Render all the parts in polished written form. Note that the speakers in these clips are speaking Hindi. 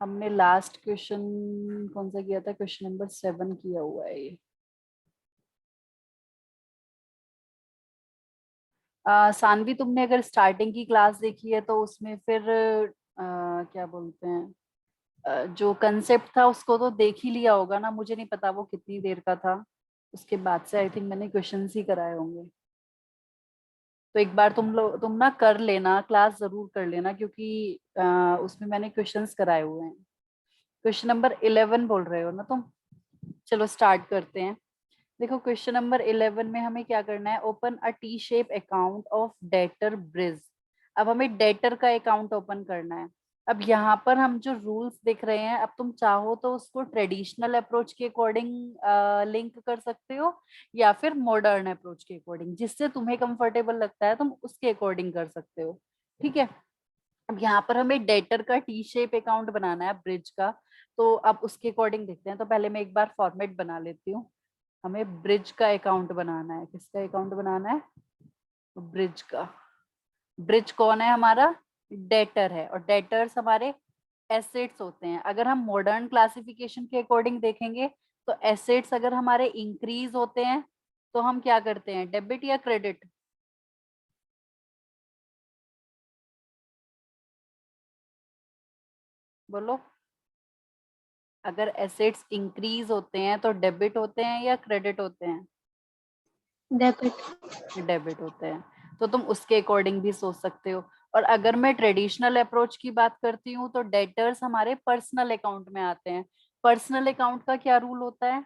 हमने लास्ट क्वेश्चन कौन सा किया था? क्वेश्चन नंबर 7 किया हुआ है ये। सानवी, तुमने अगर स्टार्टिंग की क्लास देखी है तो उसमें फिर क्या बोलते हैं, जो कंसेप्ट था उसको तो देख ही लिया होगा ना। मुझे नहीं पता वो कितनी देर का था। उसके बाद से आई थिंक मैंने क्वेश्चंस ही कराए होंगे। तो एक बार तुम ना कर लेना, क्लास जरूर कर लेना, क्योंकि उसमें मैंने क्वेश्चंस कराए हुए हैं। क्वेश्चन नंबर 11 बोल रहे हो ना तुम? चलो स्टार्ट करते हैं। देखो, क्वेश्चन नंबर 11 में हमें क्या करना है? Open a T shape account of debtor bridge. अब हमें डेटर का अकाउंट ओपन करना है। अब यहाँ पर हम जो रूल्स देख रहे हैं, अब तुम चाहो तो उसको ट्रेडिशनल अप्रोच के अकॉर्डिंग लिंक कर सकते हो, या फिर मॉडर्न अप्रोच के अकॉर्डिंग, जिससे तुम्हें कंफर्टेबल लगता है तुम उसके अकॉर्डिंग कर सकते हो। ठीक है। अब यहाँ पर हमें डेटर का टी शेप अकाउंट बनाना है, ब्रिज का। तो अब उसके अकॉर्डिंग देखते हैं। तो पहले मैं एक बार फॉर्मेट बना लेती हूँ। हमें ब्रिज का अकाउंट बनाना है। किसका अकाउंट बनाना है? ब्रिज का। ब्रिज कौन है हमारा? डेटर है, और डेटर्स हमारे एसेट्स होते हैं। अगर हम मॉडर्न क्लासिफिकेशन के अकॉर्डिंग देखेंगे तो एसेट्स अगर हमारे इंक्रीज होते हैं तो हम क्या करते हैं? डेबिट या क्रेडिट? बोलो। अगर एसेट्स इंक्रीज होते हैं तो डेबिट होते हैं या क्रेडिट होते हैं? डेबिट। डेबिट होते हैं। तो तुम उसके अकॉर्डिंग भी सोच सकते हो। और अगर मैं ट्रेडिशनल अप्रोच की बात करती हूँ तो डेटर्स हमारे पर्सनल अकाउंट में आते हैं। पर्सनल अकाउंट का क्या रूल होता है?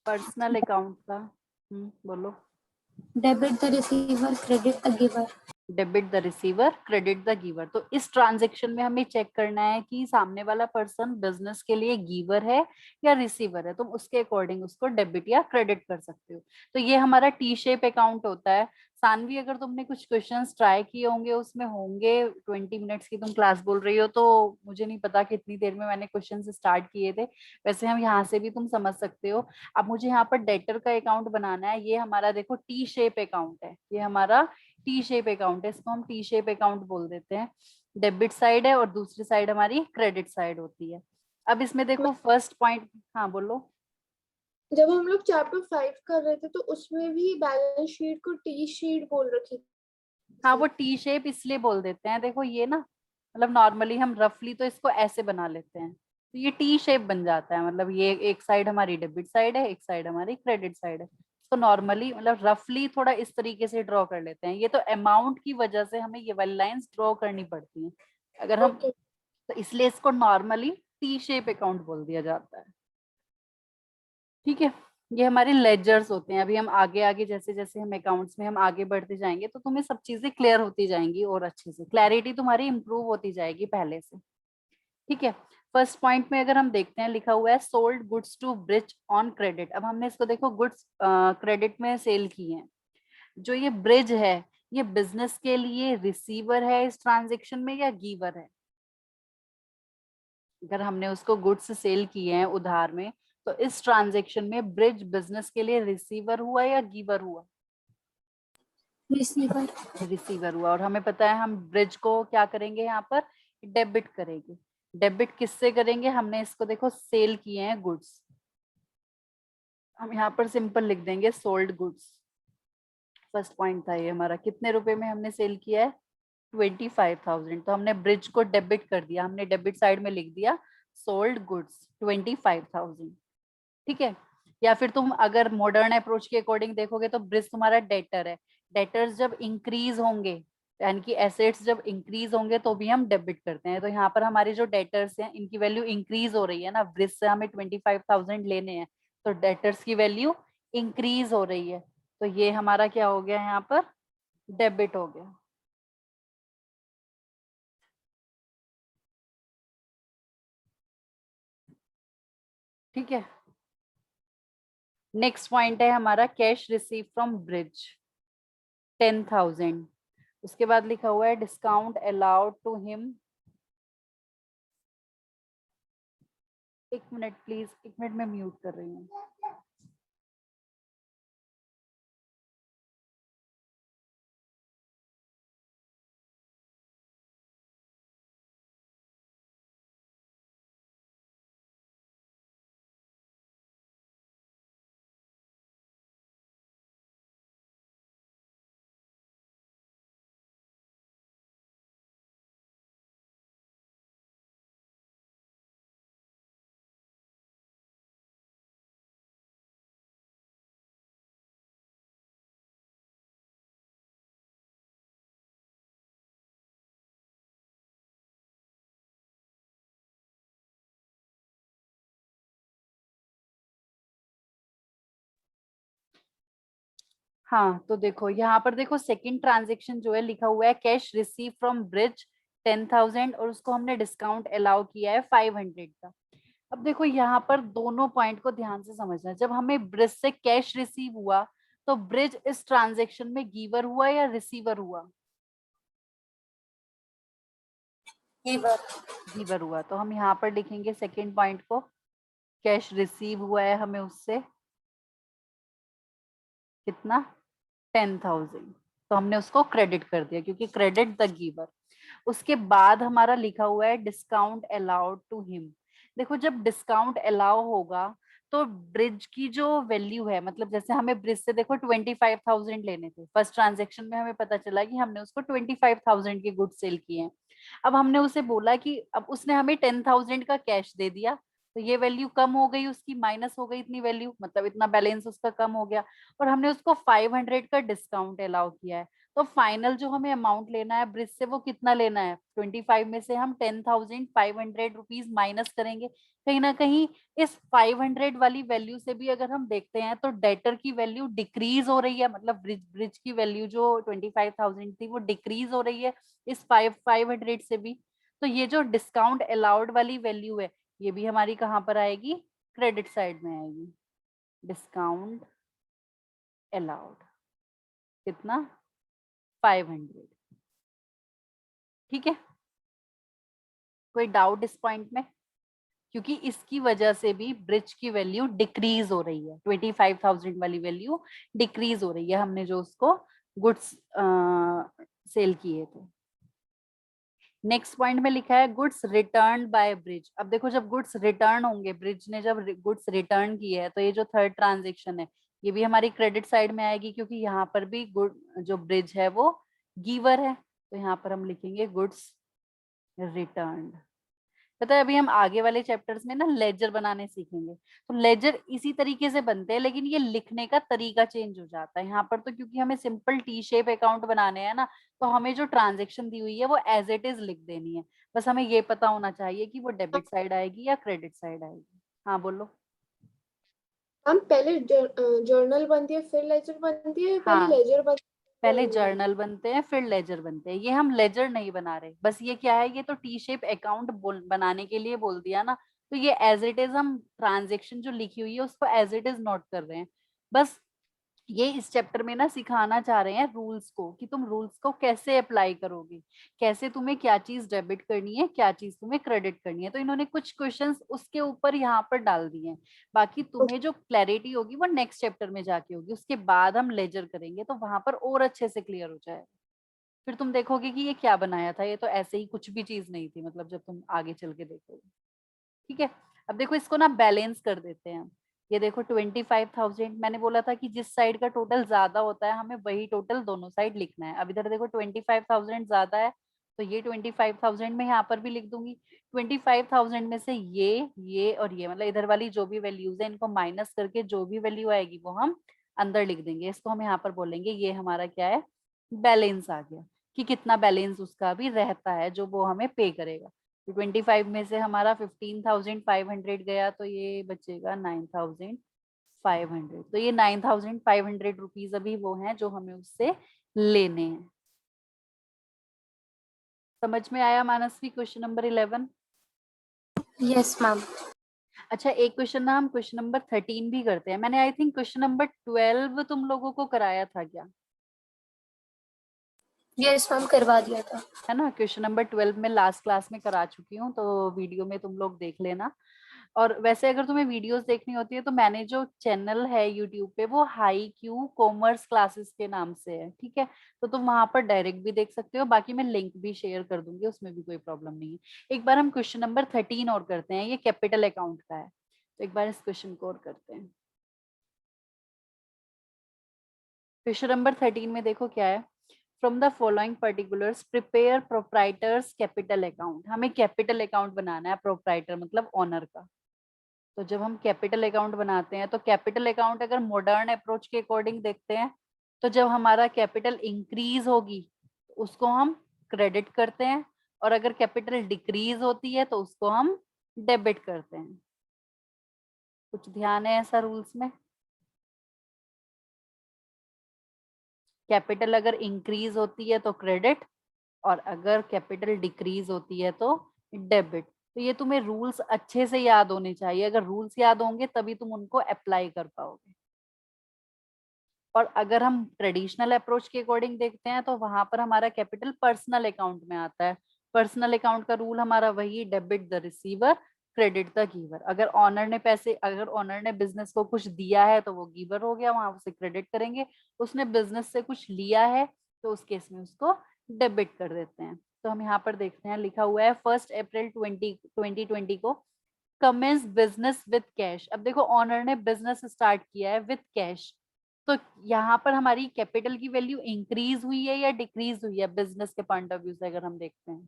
पर्सनल अकाउंट का बोलो। Debit the receiver, credit the giver. Debit the receiver, credit the giver. तो इस ट्रांजेक्शन में हमें चेक करना है कि सामने वाला पर्सन बिजनेस के लिए गिवर है या रिसीवर है। तुम उसके अकॉर्डिंग उसको डेबिट या क्रेडिट कर सकते हो। तो ये हमारा टी शेप अकाउंट होता है। सानवी, अगर तुमने कुछ क्वेश्चंस ट्राई किए होंगे, उसमें होंगे 20 मिनट्स की तुम क्लास बोल रही हो, तो मुझे नहीं पता कितनी देर में मैंने क्वेश्चन स्टार्ट किए थे। वैसे हम यहाँ से भी तुम समझ सकते हो। अब मुझे यहाँ पर डेटर का अकाउंट बनाना है। ये हमारा देखो टी शेप अकाउंट है। ये हमारा टी शेप अकाउंट है, इसको हम टी शेप अकाउंट बोल देते हैं। डेबिट साइड है और दूसरी साइड हमारी क्रेडिट साइड होती है। अब इसमें देखो फर्स्ट पॉइंट। हाँ बोलो। जब हम लोग चैप्टर 5 कर रहे थे तो उसमें भी बैलेंस शीट को टी शीट बोल रखी हाँ, थी। वो टी शेप इसलिए बोल देते हैं, देखो ये ना, मतलब नॉर्मली हम रफली तो इसको ऐसे बना लेते हैं, तो ये टी शेप बन जाता है। मतलब ये एक साइड हमारी डेबिट साइड है, एक साइड हमारी क्रेडिट साइड है। तो नॉर्मली मतलब रफली थोड़ा इस तरीके से ड्रॉ कर लेते हैं। ये तो अमाउंट की वजह से हमें ये वाली लाइंस ड्रॉ करनी पड़ती हैं। अगर हम, ओके। तो इसलिए इसको नॉर्मली टी शेप अकाउंट बोल दिया जाता है। ठीक है। ये हमारे लेजर्स होते हैं। अभी हम आगे आगे जैसे जैसे हम अकाउंट्स में हम आगे बढ़ते जाएंगे तो तुम्हें सब चीजें क्लियर होती जाएंगी और अच्छे से क्लैरिटी तुम्हारी इंप्रूव होती जाएगी पहले से। ठीक है। फर्स्ट पॉइंट में अगर हम देखते हैं, लिखा हुआ है sold goods to Brij on credit. अब हमने इसको देखो गुड्स क्रेडिट में सेल की हैं। जो ये ब्रिज है, ये बिजनेस के लिए रिसीवर है इस ट्रांजेक्शन में या गिवर है? अगर हमने उसको गुड्स सेल किए हैं उधार में, तो इस ट्रांजेक्शन में ब्रिज बिजनेस के लिए रिसीवर हुआ या गिवर हुआ? रिसीवर। रिसीवर हुआ। और हमें पता है हम ब्रिज को क्या करेंगे? यहाँ पर डेबिट करेंगे। डेबिट किससे करेंगे? हमने इसको देखो सेल किए हैं गुड्स, हम यहाँ पर सिंपल लिख देंगे सोल्ड गुड्स। फर्स्ट पॉइंट था ये हमारा, कितने रुपए में हमने सेल किया है? 25,000। तो हमने ब्रिज को डेबिट कर दिया, हमने डेबिट साइड में लिख दिया सोल्ड गुड्स 25,000। ठीक है। या फिर तुम अगर मॉडर्न अप्रोच के अकॉर्डिंग देखोगे तो ब्रिज तुम्हारा डेटर है। डेटर्स जब इंक्रीज होंगे, यानी कि एसेट्स जब इंक्रीज होंगे तो भी हम डेबिट करते हैं। तो यहाँ पर हमारे जो डेटर्स हैं इनकी वैल्यू इंक्रीज हो रही है ना, ब्रिज से हमें 25,000 लेने हैं, तो डेटर्स की वैल्यू इंक्रीज हो रही है। तो ये हमारा क्या हो गया? यहाँ पर डेबिट हो गया। ठीक है। नेक्स्ट पॉइंट है हमारा कैश रिसीव फ्रॉम ब्रिज 10,000। उसके बाद लिखा हुआ है डिस्काउंट अलाउड टू हिम। एक मिनट प्लीज, एक मिनट में म्यूट कर रही हूँ। हाँ, तो देखो यहाँ पर देखो सेकंड ट्रांजेक्शन जो है लिखा हुआ है कैश रिसीव फ्रॉम ब्रिज 10,000 और उसको हमने डिस्काउंट अलाउ किया है 500 का। अब देखो यहाँ पर दोनों पॉइंट को ध्यान से समझना है। जब हमें ब्रिज से कैश रिसीव हुआ तो ब्रिज इस ट्रांजेक्शन में गिवर हुआ या रिसीवर हुआ? गिवर। गिवर हुआ। तो हम यहाँ पर लिखेंगे सेकंड पॉइंट को, कैश रिसीव हुआ है हमें उससे कितना, 10,000, तो हमने उसको क्रेडिट कर दिया क्योंकि क्रेडिट द गिवर। उसके बाद हमारा लिखा हुआ है डिस्काउंट अलाउड टू हिम। देखो जब डिस्काउंट अलाउ होगा तो ब्रिज की जो वैल्यू है, मतलब जैसे हमें ब्रिज से देखो 25,000 लेने थे, फर्स्ट ट्रांजेक्शन में हमें पता चला कि हमने उसको 25,000 के गुड सेल किए हैं। अब हमने उसे बोला कि अब उसने हमें 10,000 का कैश दे दिया, तो ये वैल्यू कम हो गई उसकी, माइनस हो गई इतनी वैल्यू, मतलब इतना बैलेंस उसका कम हो गया। और हमने उसको 500 का डिस्काउंट अलाउ किया है। तो फाइनल जो हमें अमाउंट लेना है ब्रिज से वो कितना लेना है, 25 में से हम 10,500 रुपीज माइनस करेंगे। कहीं ना कहीं इस 500 वाली वैल्यू से भी अगर हम देखते हैं तो डेटर की वैल्यू डिक्रीज हो रही है, मतलब ब्रिज ब्रिज की वैल्यू जो 25,000 थी वो डिक्रीज हो रही है इस 500 से भी। तो ये जो डिस्काउंट अलाउड वाली वैल्यू है ये भी हमारी कहाँ पर आएगी, क्रेडिट साइड में आएगी। डिस्काउंट अलाउड कितना, 500। ठीक है, कोई डाउट इस पॉइंट में? क्योंकि इसकी वजह से भी ब्रिज की वैल्यू डिक्रीज हो रही है, 25,000 वाली वैल्यू डिक्रीज हो रही है, हमने जो उसको गुड्स सेल किए थे। नेक्स्ट पॉइंट में लिखा है गुड्स रिटर्न बाय ब्रिज। अब देखो जब गुड्स रिटर्न होंगे, ब्रिज ने जब गुड्स रिटर्न किए है, तो ये जो थर्ड ट्रांजेक्शन है ये भी हमारी क्रेडिट साइड में आएगी क्योंकि यहाँ पर भी गुड जो ब्रिज है वो गिवर है। तो यहाँ पर हम लिखेंगे गुड्स रिटर्न। पता है अभी हम आगे वाले चैप्टर्स में ना लेजर बनाने सीखेंगे, तो लेजर इसी तरीके से बनते हैं लेकिन ये लिखने का तरीका चेंज हो जाता है। यहाँ पर तो क्योंकि हमें सिंपल टी शेप अकाउंट बनाने हैं ना, तो हमें जो ट्रांजेक्शन दी हुई है वो एज इट इज लिख देनी है। बस हमें ये पता होना चाहिए कि वो डेबिट साइड आएगी या क्रेडिट साइड आएगी। हाँ बोलो। हम पहले जर्नल बनती है फिर लेजर बनती है, पहले हाँ, लेजर बनती है पहले जर्नल बनती जर्नल बनते हैं फिर लेजर बनते हैं। ये हम लेजर नहीं बना रहे, बस ये क्या है, ये तो टी शेप अकाउंट बनाने के लिए बोल दिया ना, तो ये एज इट इज हम ट्रांजेक्शन जो लिखी हुई है उसको एज इट इज नोट कर रहे हैं। बस ये इस चैप्टर में ना सिखाना चाह रहे हैं रूल्स को, कि तुम रूल्स को कैसे अप्लाई करोगे, कैसे तुम्हें क्या चीज डेबिट करनी है क्या चीज तुम्हें क्रेडिट करनी है। तो इन्होंने कुछ क्वेश्चंस उसके ऊपर यहाँ पर डाल दिए हैं। बाकी है। तुम्हें जो क्लैरिटी होगी वो नेक्स्ट चैप्टर में जाके होगी, उसके बाद हम लेजर करेंगे तो वहां पर और अच्छे से क्लियर हो जाएगा। फिर तुम देखोगे कि ये क्या बनाया था, ये तो ऐसे ही कुछ भी चीज नहीं थी, मतलब जब तुम आगे चल के देखोगे। ठीक है, अब देखो इसको ना बैलेंस कर देते हैं हम। ये देखो 25,000, मैंने बोला था कि जिस साइड का टोटल ज्यादा होता है हमें वही टोटल दोनों साइड लिखना है। अब इधर देखो 25,000 ज्यादा है तो ये 25,000 में यहाँ पर भी लिख दूंगी। 25,000 में से ये और ये, मतलब इधर वाली जो भी वैल्यूज है इनको माइनस करके जो भी वैल्यू आएगी वो हम अंदर लिख देंगे। इसको हम यहाँ पर बोलेंगे ये हमारा क्या है, बैलेंस आ गया, कि कितना बैलेंस उसका भी रहता है जो वो हमें पे करेगा। 25 में से हमारा 15,500 गया तो ये बचेगा 9,500। तो ये 9,500 रुपीज अभी वो हैं जो हमें उससे लेने हैं। समझ में आया मानसवी क्वेश्चन नंबर 11? Yes ma'am. अच्छा एक क्वेश्चन ना हम क्वेश्चन नंबर 13 भी करते हैं। मैंने आई थिंक क्वेश्चन नंबर 12 तुम लोगों को कराया था क्या? यस मैम, करवा दिया था। है ना, क्वेश्चन नंबर 12 में लास्ट क्लास में करा चुकी हूँ, तो वीडियो में तुम लोग देख लेना। और वैसे अगर तुम्हें वीडियोस देखनी होती है तो मैंने जो चैनल है यूट्यूब पे वो हाई क्यू कॉमर्स क्लासेस के नाम से है, ठीक है। तो तुम वहां पर डायरेक्ट भी देख सकते हो, बाकी मैं लिंक भी शेयर कर दूंगी, उसमें भी कोई प्रॉब्लम नहीं है। एक बार हम क्वेश्चन नंबर 13 और करते हैं, ये कैपिटल अकाउंट का है, तो एक बार इस क्वेश्चन को और करते हैं। क्वेश्चन नंबर 13 में देखो क्या है, from the following particulars prepare proprietors capital account. हमें कैपिटल अकाउंट बनाना है, प्रोप्राइटर मतलब ओनर का। तो जब हम कैपिटल अकाउंट बनाते हैं तो कैपिटल अकाउंट अगर मॉडर्न अप्रोच के अकॉर्डिंग देखते हैं तो जब हमारा कैपिटल इंक्रीज होगी तो उसको हम क्रेडिट करते हैं, और अगर कैपिटल डिक्रीज होती है तो उसको हम डेबिट करते हैं। कुछ ध्यान है ऐसा रूल्स में? कैपिटल अगर इंक्रीज होती है तो क्रेडिट, और अगर कैपिटल डिक्रीज होती है तो डेबिट। तो ये तुम्हें रूल्स अच्छे से याद होने चाहिए, अगर रूल्स याद होंगे तभी तुम उनको अप्लाई कर पाओगे। और अगर हम ट्रेडिशनल अप्रोच के अकॉर्डिंग देखते हैं तो वहां पर हमारा कैपिटल पर्सनल अकाउंट में आता है। पर्सनल अकाउंट का रूल हमारा वही, debit the receiver, credit the giver. अगर ऑनर ने बिजनेस को कुछ दिया है तो वो गिवर हो गया, वहां उसे क्रेडिट करेंगे। उसने बिजनेस से कुछ लिया है तो उस केस में उसको डेबिट कर देते हैं। तो हम यहाँ पर देखते हैं, लिखा हुआ है 1 अप्रैल 2020 को कमेंस बिजनेस विद कैश। अब देखो ऑनर ने बिजनेस स्टार्ट किया है विद कैश, तो यहाँ पर हमारी कैपिटल की वैल्यू इंक्रीज हुई है या डिक्रीज हुई है बिजनेस के पॉइंट ऑफ व्यू से अगर हम देखते हैं।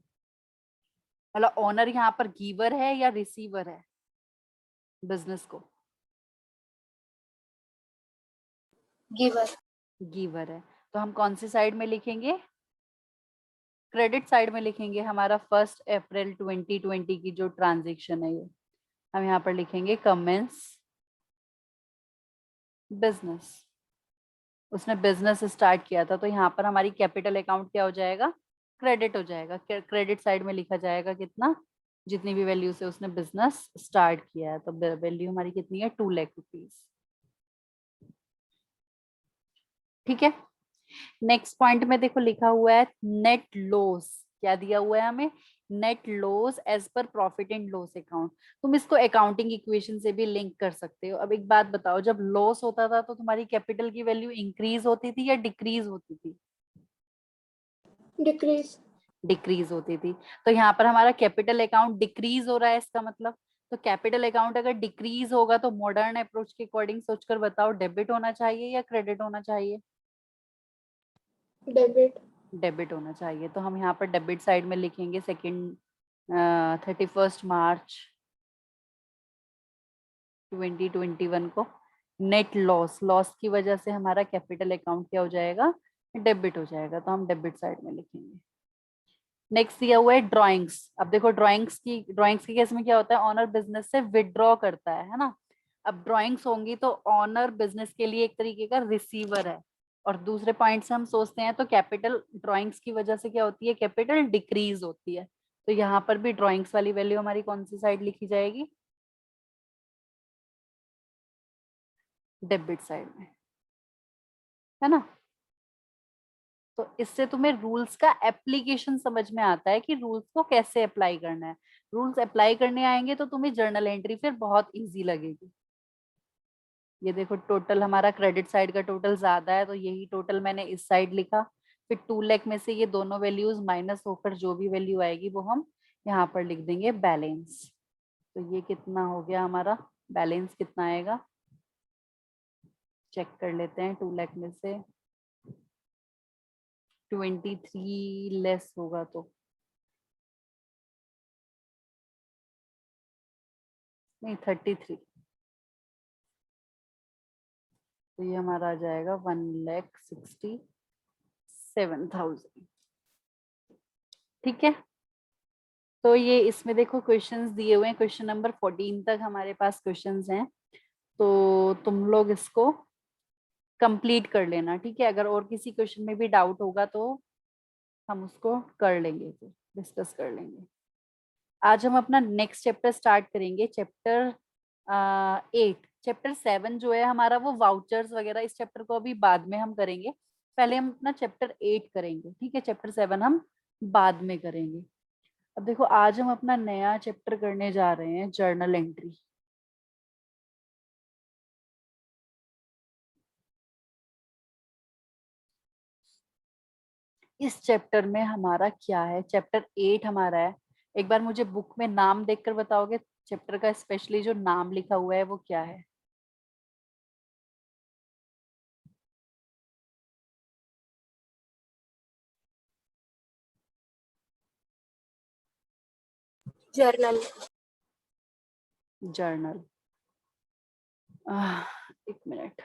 मतलब ऑनर यहाँ पर गिवर है या रिसीवर है बिजनेस को? गिवर। गिवर है। तो हम कौन सी साइड में लिखेंगे? क्रेडिट साइड में लिखेंगे। हमारा 1 अप्रैल 2020 की जो ट्रांजेक्शन है, ये हम यहाँ पर लिखेंगे कमेंस बिजनेस। उसने बिजनेस स्टार्ट किया था, तो यहाँ पर हमारी कैपिटल अकाउंट क्या हो जाएगा? क्रेडिट हो जाएगा। क्रेडिट साइड में लिखा जाएगा कितना, जितनी भी वैल्यू से उसने बिजनेस स्टार्ट किया है। तो वैल्यू हमारी कितनी है? 2 लाख रुपीज। ठीक है। नेक्स्ट पॉइंट में देखो लिखा हुआ है नेट लॉस। क्या दिया हुआ है हमें? नेट लॉस एज पर प्रॉफिट एंड लॉस अकाउंट। तुम इसको अकाउंटिंग इक्वेशन से भी लिंक कर सकते हो। अब एक बात बताओ, जब लॉस होता था तो तुम्हारी कैपिटल की वैल्यू इंक्रीज होती थी या डिक्रीज होती थी? डिक्रीज। डिक्रीज होती थी। तो यहाँ पर हमारा कैपिटल अकाउंट डिक्रीज हो रहा है, इसका मतलब। तो कैपिटल अकाउंट अगर डिक्रीज होगा तो मॉडर्न अप्रोच के अकॉर्डिंग सोचकर बताओ, डेबिट होना चाहिए या क्रेडिट होना चाहिए? डेबिट। डेबिट होना चाहिए। तो हम यहाँ पर डेबिट साइड में लिखेंगे 31 मार्च 2021 को नेट लॉस, लॉस की वजह से हमारा कैपिटल अकाउंट क्या हो जाएगा? डेबिट हो जाएगा। तो हम डेबिट साइड में लिखेंगे। नेक्स्ट दिया हुआ है ड्राइंग्स। अब देखो ड्राइंग्स की केस में क्या होता है? ऑनर बिजनेस से विड्रॉ करता है ना। अब ड्राइंग्स होंगी तो ऑनर बिजनेस के लिए एक तरीके का रिसीवर है। और दूसरे पॉइंट से हम सोचते हैं तो कैपिटल ड्राइंग्स की वजह से क्या होती है? कैपिटल डिक्रीज होती है। तो यहाँ पर भी ड्राइंग्स वाली वैल्यू हमारी कौन सी साइड लिखी जाएगी? डेबिट साइड में, है ना। तो इससे तुम्हें रूल्स का एप्लीकेशन समझ में आता है कि रूल्स को कैसे अप्लाई करना है। रूल्स अप्लाई करने आएंगे तो तुम्हें जर्नल एंट्री फिर बहुत इजी लगेगी। ये देखो टोटल हमारा क्रेडिट साइड का टोटल ज्यादा है, तो यही टोटल मैंने इस साइड लिखा। फिर 2 लाख में से ये दोनों वैल्यूज माइनस होकर जो भी वैल्यू आएगी वो हम यहाँ पर लिख देंगे बैलेंस। तो ये कितना हो गया हमारा? बैलेंस कितना आएगा चेक कर लेते हैं। 2 लाख में से 23 लेस होगा तो नहीं, 33। तो ये हमारा आ जाएगा 1,67,000। ठीक है। तो ये इसमें देखो क्वेश्चंस दिए हुए हैं, क्वेश्चन नंबर 14 तक हमारे पास क्वेश्चंस हैं। तो तुम लोग इसको कंप्लीट कर लेना। ठीक है। अगर और किसी क्वेश्चन में भी डाउट होगा तो हम उसको कर लेंगे, फिर डिस्कस कर लेंगे। आज हम अपना नेक्स्ट चैप्टर स्टार्ट करेंगे, चैप्टर 8। चैप्टर 7 जो है हमारा वो वाउचर्स वगैरह, इस चैप्टर को अभी बाद में हम करेंगे। पहले हम अपना चैप्टर 8 करेंगे। ठीक है। चैप्टर 7 हम बाद में करेंगे। अब देखो आज हम अपना नया चैप्टर करने जा रहे हैं, जर्नल एंट्री। इस चैप्टर में हमारा क्या है? चैप्टर 8 हमारा है। एक बार मुझे बुक में नाम देखकर बताओगे चैप्टर का, स्पेशली जो नाम लिखा हुआ है वो क्या है? जर्नल। जर्नल। एक मिनट।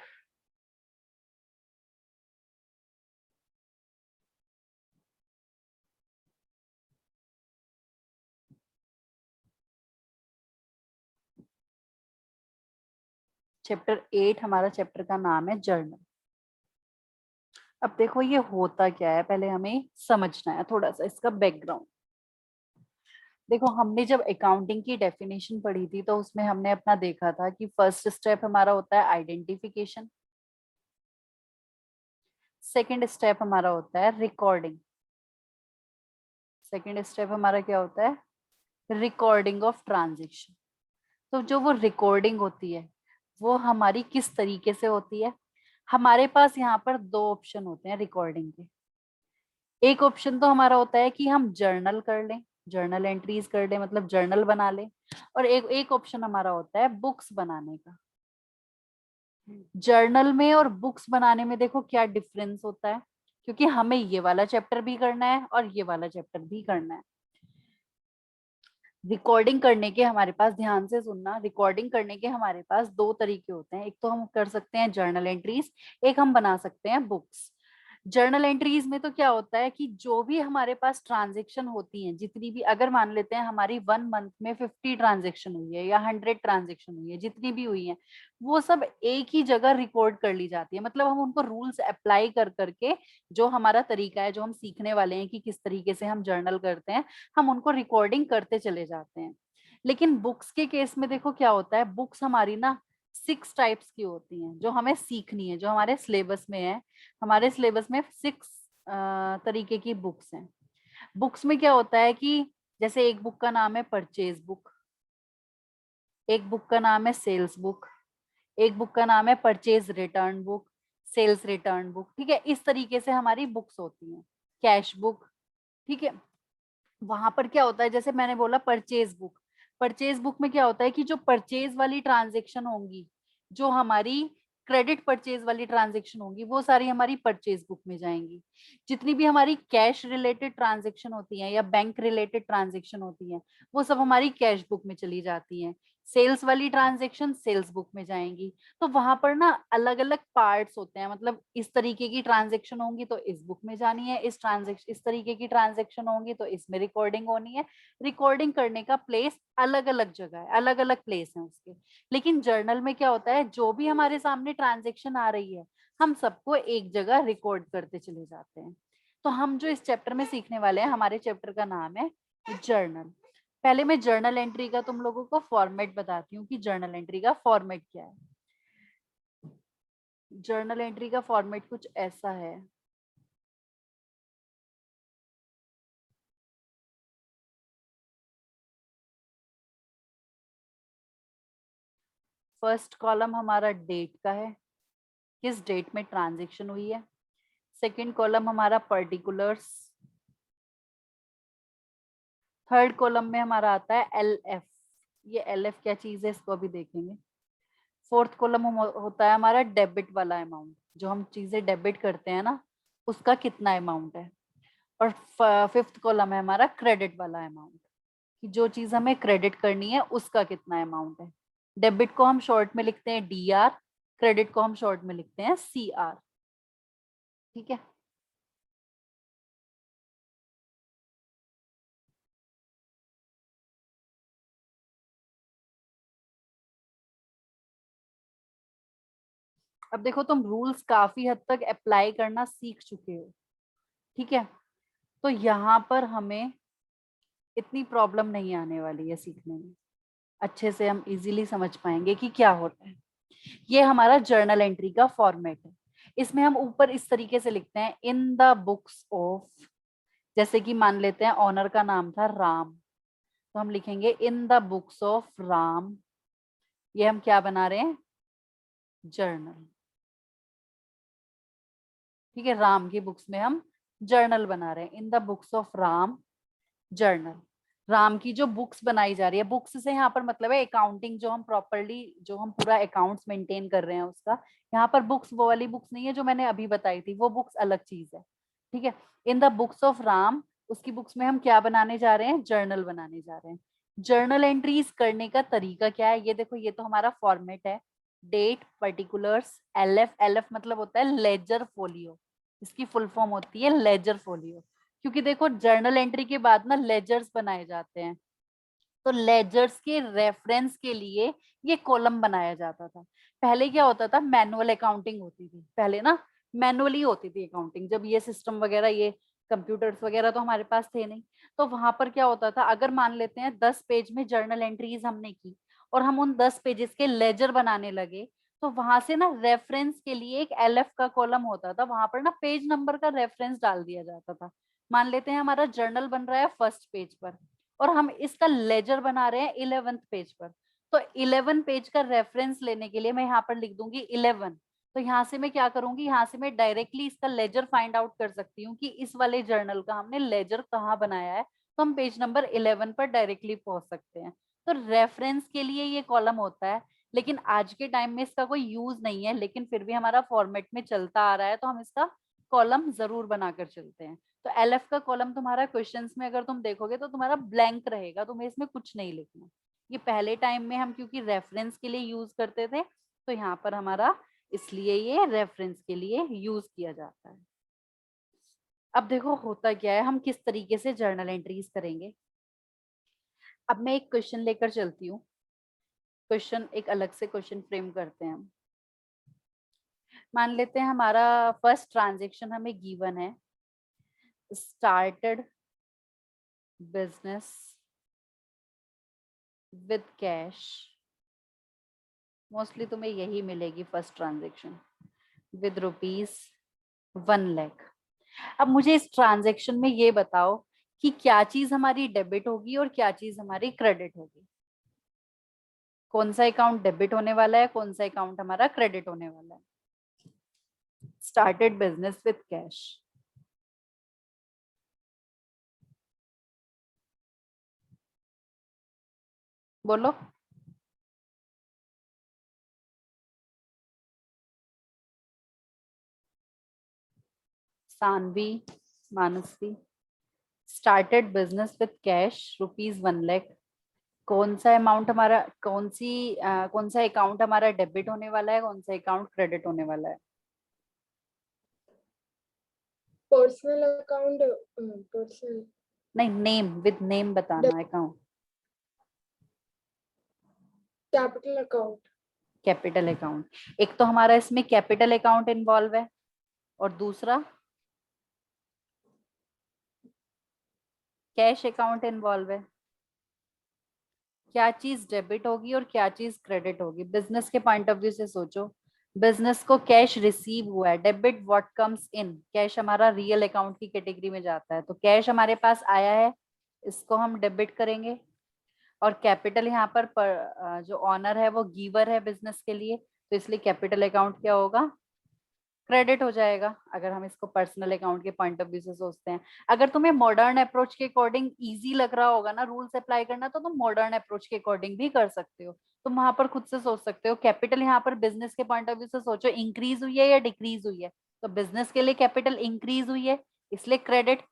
चैप्टर 8 हमारा चैप्टर का नाम है जर्नल। अब देखो ये होता क्या है, पहले हमें समझना है थोड़ा सा इसका बैकग्राउंड। देखो हमने जब अकाउंटिंग की डेफिनेशन पढ़ी थी तो उसमें हमने अपना देखा था कि फर्स्ट स्टेप हमारा होता है आइडेंटिफिकेशन, सेकंड स्टेप हमारा होता है रिकॉर्डिंग, सेकंड स्टेप हमारा क्या होता है, रिकॉर्डिंग ऑफ ट्रांजेक्शन। तो जो वो रिकॉर्डिंग होती है वो हमारी किस तरीके से होती है, हमारे पास यहाँ पर दो ऑप्शन होते हैं रिकॉर्डिंग के। एक ऑप्शन तो हमारा होता है कि हम जर्नल कर लें, जर्नल एंट्रीज कर लें, मतलब जर्नल बना लें। और एक एक ऑप्शन हमारा होता है बुक्स बनाने का। जर्नल में और बुक्स बनाने में देखो क्या डिफरेंस होता है, क्योंकि हमें ये वाला चैप्टर भी करना है और ये वाला चैप्टर भी करना है। रिकॉर्डिंग करने के हमारे पास, ध्यान से सुनना, रिकॉर्डिंग करने के हमारे पास दो तरीके होते हैं। एक तो हम कर सकते हैं जर्नल एंट्रीज, एक हम बना सकते हैं बुक्स। जर्नल एंट्रीज में तो क्या होता है कि जो भी हमारे पास ट्रांजेक्शन होती हैं, जितनी भी, अगर मान लेते हैं हमारी 1 मंथ में 50 ट्रांजेक्शन हुई है या 100 ट्रांजेक्शन हुई है, जितनी भी हुई है वो सब एक ही जगह रिकॉर्ड कर ली जाती है। मतलब हम उनको रूल्स अप्लाई कर करके, जो हमारा तरीका है, जो हम सीखने वाले हैं कि किस तरीके से हम जर्नल करते हैं, हम उनको रिकॉर्डिंग करते चले जाते हैं। लेकिन बुक्स के केस में देखो क्या होता है, बुक्स हमारी ना 6 टाइप्स की होती हैं जो हमें सीखनी है, जो हमारे सिलेबस में है। हमारे सिलेबस में 6 तरीके की बुक्स हैं। बुक्स में क्या होता है कि जैसे एक बुक का नाम है परचेज बुक, एक बुक का नाम है सेल्स बुक, एक बुक का नाम है purchase return book, sales return book. ठीक है, इस तरीके से हमारी बुक्स होती हैं। कैश बुक, ठीक है। वहां पर क्या होता है, जैसे मैंने बोला परचेज बुक, परचेज बुक में क्या होता है कि जो परचेज वाली ट्रांजेक्शन होंगी, जो हमारी क्रेडिट परचेज वाली ट्रांजेक्शन होंगी, वो सारी हमारी परचेज बुक में जाएंगी। जितनी भी हमारी कैश रिलेटेड ट्रांजेक्शन होती हैं या बैंक रिलेटेड ट्रांजेक्शन होती हैं, वो सब हमारी कैश बुक में चली जाती हैं। सेल्स वाली ट्रांजेक्शन सेल्स बुक में जाएंगी। तो वहां पर ना अलग अलग पार्ट्स होते हैं, मतलब इस तरीके की ट्रांजेक्शन होंगी तो इस बुक में जानी है, इस तरीके की ट्रांजेक्शन होंगी तो इसमें रिकॉर्डिंग होनी है। रिकॉर्डिंग करने का प्लेस अलग अलग जगह है, अलग अलग प्लेस है उसके। लेकिन जर्नल में क्या होता है, जो भी हमारे सामने ट्रांजेक्शन आ रही है हम सबको एक जगह रिकॉर्ड करते चले जाते हैं। तो हम जो इस चैप्टर में सीखने वाले हैं, हमारे चैप्टर का नाम है जर्नल। पहले मैं जर्नल एंट्री का तुम लोगों को फॉर्मेट बताती हूँ कि जर्नल एंट्री का फॉर्मेट क्या है। जर्नल एंट्री का फॉर्मेट कुछ ऐसा है। फर्स्ट कॉलम हमारा डेट का है, किस डेट में ट्रांजेक्शन हुई है। सेकंड कॉलम हमारा पर्टिकुलर्स। थर्ड कॉलम में हमारा आता है LF। ये LF क्या चीज है इसको अभी देखेंगे। फोर्थ कॉलम होता है हमारा डेबिट वाला अमाउंट, जो हम चीजें डेबिट करते हैं ना, उसका कितना अमाउंट है। और फिफ्थ कॉलम है हमारा क्रेडिट वाला अमाउंट, कि जो चीज हमें क्रेडिट करनी है उसका कितना अमाउंट है। डेबिट को हम शॉर्ट में लिखते हैं DR, क्रेडिट को हम शॉर्ट में लिखते हैं CR। ठीक है। अब देखो तुम रूल्स काफी हद तक अप्लाई करना सीख चुके हो, ठीक है। तो यहाँ पर हमें इतनी प्रॉब्लम नहीं आने वाली है सीखने में, अच्छे से हम इजीली समझ पाएंगे कि क्या होता है। ये हमारा जर्नल एंट्री का फॉर्मेट है। इसमें हम ऊपर इस तरीके से लिखते हैं इन द बुक्स ऑफ, जैसे कि मान लेते हैं ऑनर का नाम था राम, तो हम लिखेंगे in the books of Ram. ये हम क्या बना रहे हैं, जर्नल। ठीक है, राम की बुक्स में हम जर्नल बना रहे हैं, in the books of Ram journal. Ram की जो बुक्स बनाई जा रही है, बुक्स से यहाँ पर मतलब है अकाउंटिंग, जो हम प्रॉपरली, जो हम पूरा अकाउंट्स मेंटेन कर रहे हैं उसका। यहाँ पर बुक्स वो वाली बुक्स नहीं है जो मैंने अभी बताई थी, वो बुक्स अलग चीज है। ठीक है, in the books of Ram, उसकी बुक्स में हम क्या बनाने जा रहे हैं, जर्नल बनाने जा रहे हैं। जर्नल एंट्रीज करने का तरीका क्या है, ये देखो, ये तो हमारा फॉर्मेट है। डेट, पर्टिकुलर्स, LF, LF मतलब होता है लेजर फोलियो, इसकी फुल फॉर्म होती है लेजर फोलियो। क्योंकि देखो जर्नल एंट्री के बाद ना लेजर्स बनाए जाते हैं, तो लेजर्स के रेफरेंस के लिए ये कॉलम बनाया जाता था। पहले क्या होता था, मैनुअल अकाउंटिंग होती थी पहले ना, मैनुअली होती थी अकाउंटिंग, जब ये सिस्टम वगैरह, ये कंप्यूटर्स वगैरह तो हमारे पास थे नहीं। तो वहां पर क्या होता था, अगर मान लेते हैं 10 पेज में जर्नल एंट्रीज हमने की और हम उन 10 पेजेस के लेजर बनाने लगे, तो वहां से ना रेफरेंस के लिए एक LF का कॉलम होता था, वहां पर ना पेज नंबर का रेफरेंस डाल दिया जाता था। मान लेते हैं हमारा जर्नल बन रहा है फर्स्ट पेज पर और हम इसका लेजर बना रहे हैं 11th पेज पर, तो 11 पेज का रेफरेंस लेने के लिए मैं यहाँ पर लिख दूंगी 11। तो यहाँ से मैं क्या करूंगी, यहाँ से मैं डायरेक्टली इसका लेजर फाइंड आउट कर सकती हूँ कि इस वाले जर्नल का हमने लेजर कहाँ बनाया है, तो हम पेज नंबर 11 पर डायरेक्टली पहुंच सकते हैं। तो रेफरेंस के लिए ये कॉलम होता है, लेकिन आज के टाइम में इसका कोई यूज नहीं है, लेकिन फिर भी हमारा फॉर्मेट में चलता आ रहा है, तो हम इसका कॉलम जरूर बनाकर चलते हैं। तो LF का कॉलम तुम्हारा क्वेश्चंस में अगर तुम देखोगे तो तुम्हारा ब्लैंक रहेगा, तुम्हें इसमें कुछ नहीं लिखना। ये पहले टाइम में हम क्योंकि रेफरेंस के लिए यूज करते थे, तो यहाँ पर हमारा इसलिए ये रेफरेंस के लिए यूज किया जाता है। अब देखो होता क्या है, हम किस तरीके से जर्नल एंट्रीज करेंगे। अब मैं एक क्वेश्चन लेकर चलती हूँ, क्वेश्चन एक अलग से क्वेश्चन फ्रेम करते हैं हम। मान लेते हैं हमारा फर्स्ट ट्रांजेक्शन हमें गिवन है, started business with cash. Mostly तुम्हें यही मिलेगी फर्स्ट ट्रांजेक्शन, विद ₹1 लाख। अब मुझे इस ट्रांजेक्शन में ये बताओ कि क्या चीज हमारी डेबिट होगी और क्या चीज हमारी क्रेडिट होगी। कौन सा अकाउंट डेबिट होने वाला है, कौन सा अकाउंट हमारा क्रेडिट होने वाला है। स्टार्टेड बिजनेस विद कैश, बोलो। Saanvi, Mansi, started business with cash ₹1 lakh. कौन सा अमाउंट हमारा, कौन सा अकाउंट हमारा डेबिट होने वाला है, कौन सा अकाउंट क्रेडिट होने वाला है। पर्सनल अकाउंट, पर्सनल नहीं, नेम, विद नेम बताना account. Capital account. Capital account, एक तो हमारा इसमें कैपिटल अकाउंट इन्वॉल्व है और दूसरा कैश अकाउंट इन्वॉल्व है। क्या चीज डेबिट होगी और क्या चीज क्रेडिट होगी। बिजनेस के पॉइंट ऑफ व्यू से सोचो, बिजनेस को कैश रिसीव हुआ है, debit what comes in, cash हमारा रियल अकाउंट की कैटेगरी में जाता है, तो कैश हमारे पास आया है, इसको हम डेबिट करेंगे। और कैपिटल यहाँ पर जो ऑनर है वो गिवर है बिजनेस के लिए, तो इसलिए कैपिटल अकाउंट क्या होगा, क्रेडिट हो जाएगा। अगर हम इसको पर्सनल अकाउंट के पॉइंट ऑफ व्यू से सोचते हैं, अगर तुम्हें मॉडर्न अप्रोच के अकॉर्डिंग इजी लग रहा होगा ना रूल्स अप्लाई करना, तो तुम मॉडर्न अप्रोच के अकॉर्डिंग भी कर सकते हो। तुम वहां पर खुद से सोच सकते हो, कैपिटल यहाँ पर बिजनेस के पॉइंट ऑफ व्यू से सोचो, इंक्रीज हुई है या डिक्रीज हुई है, तो बिजनेस के लिए कैपिटल इंक्रीज हुई है, इसलिए क्रेडिट।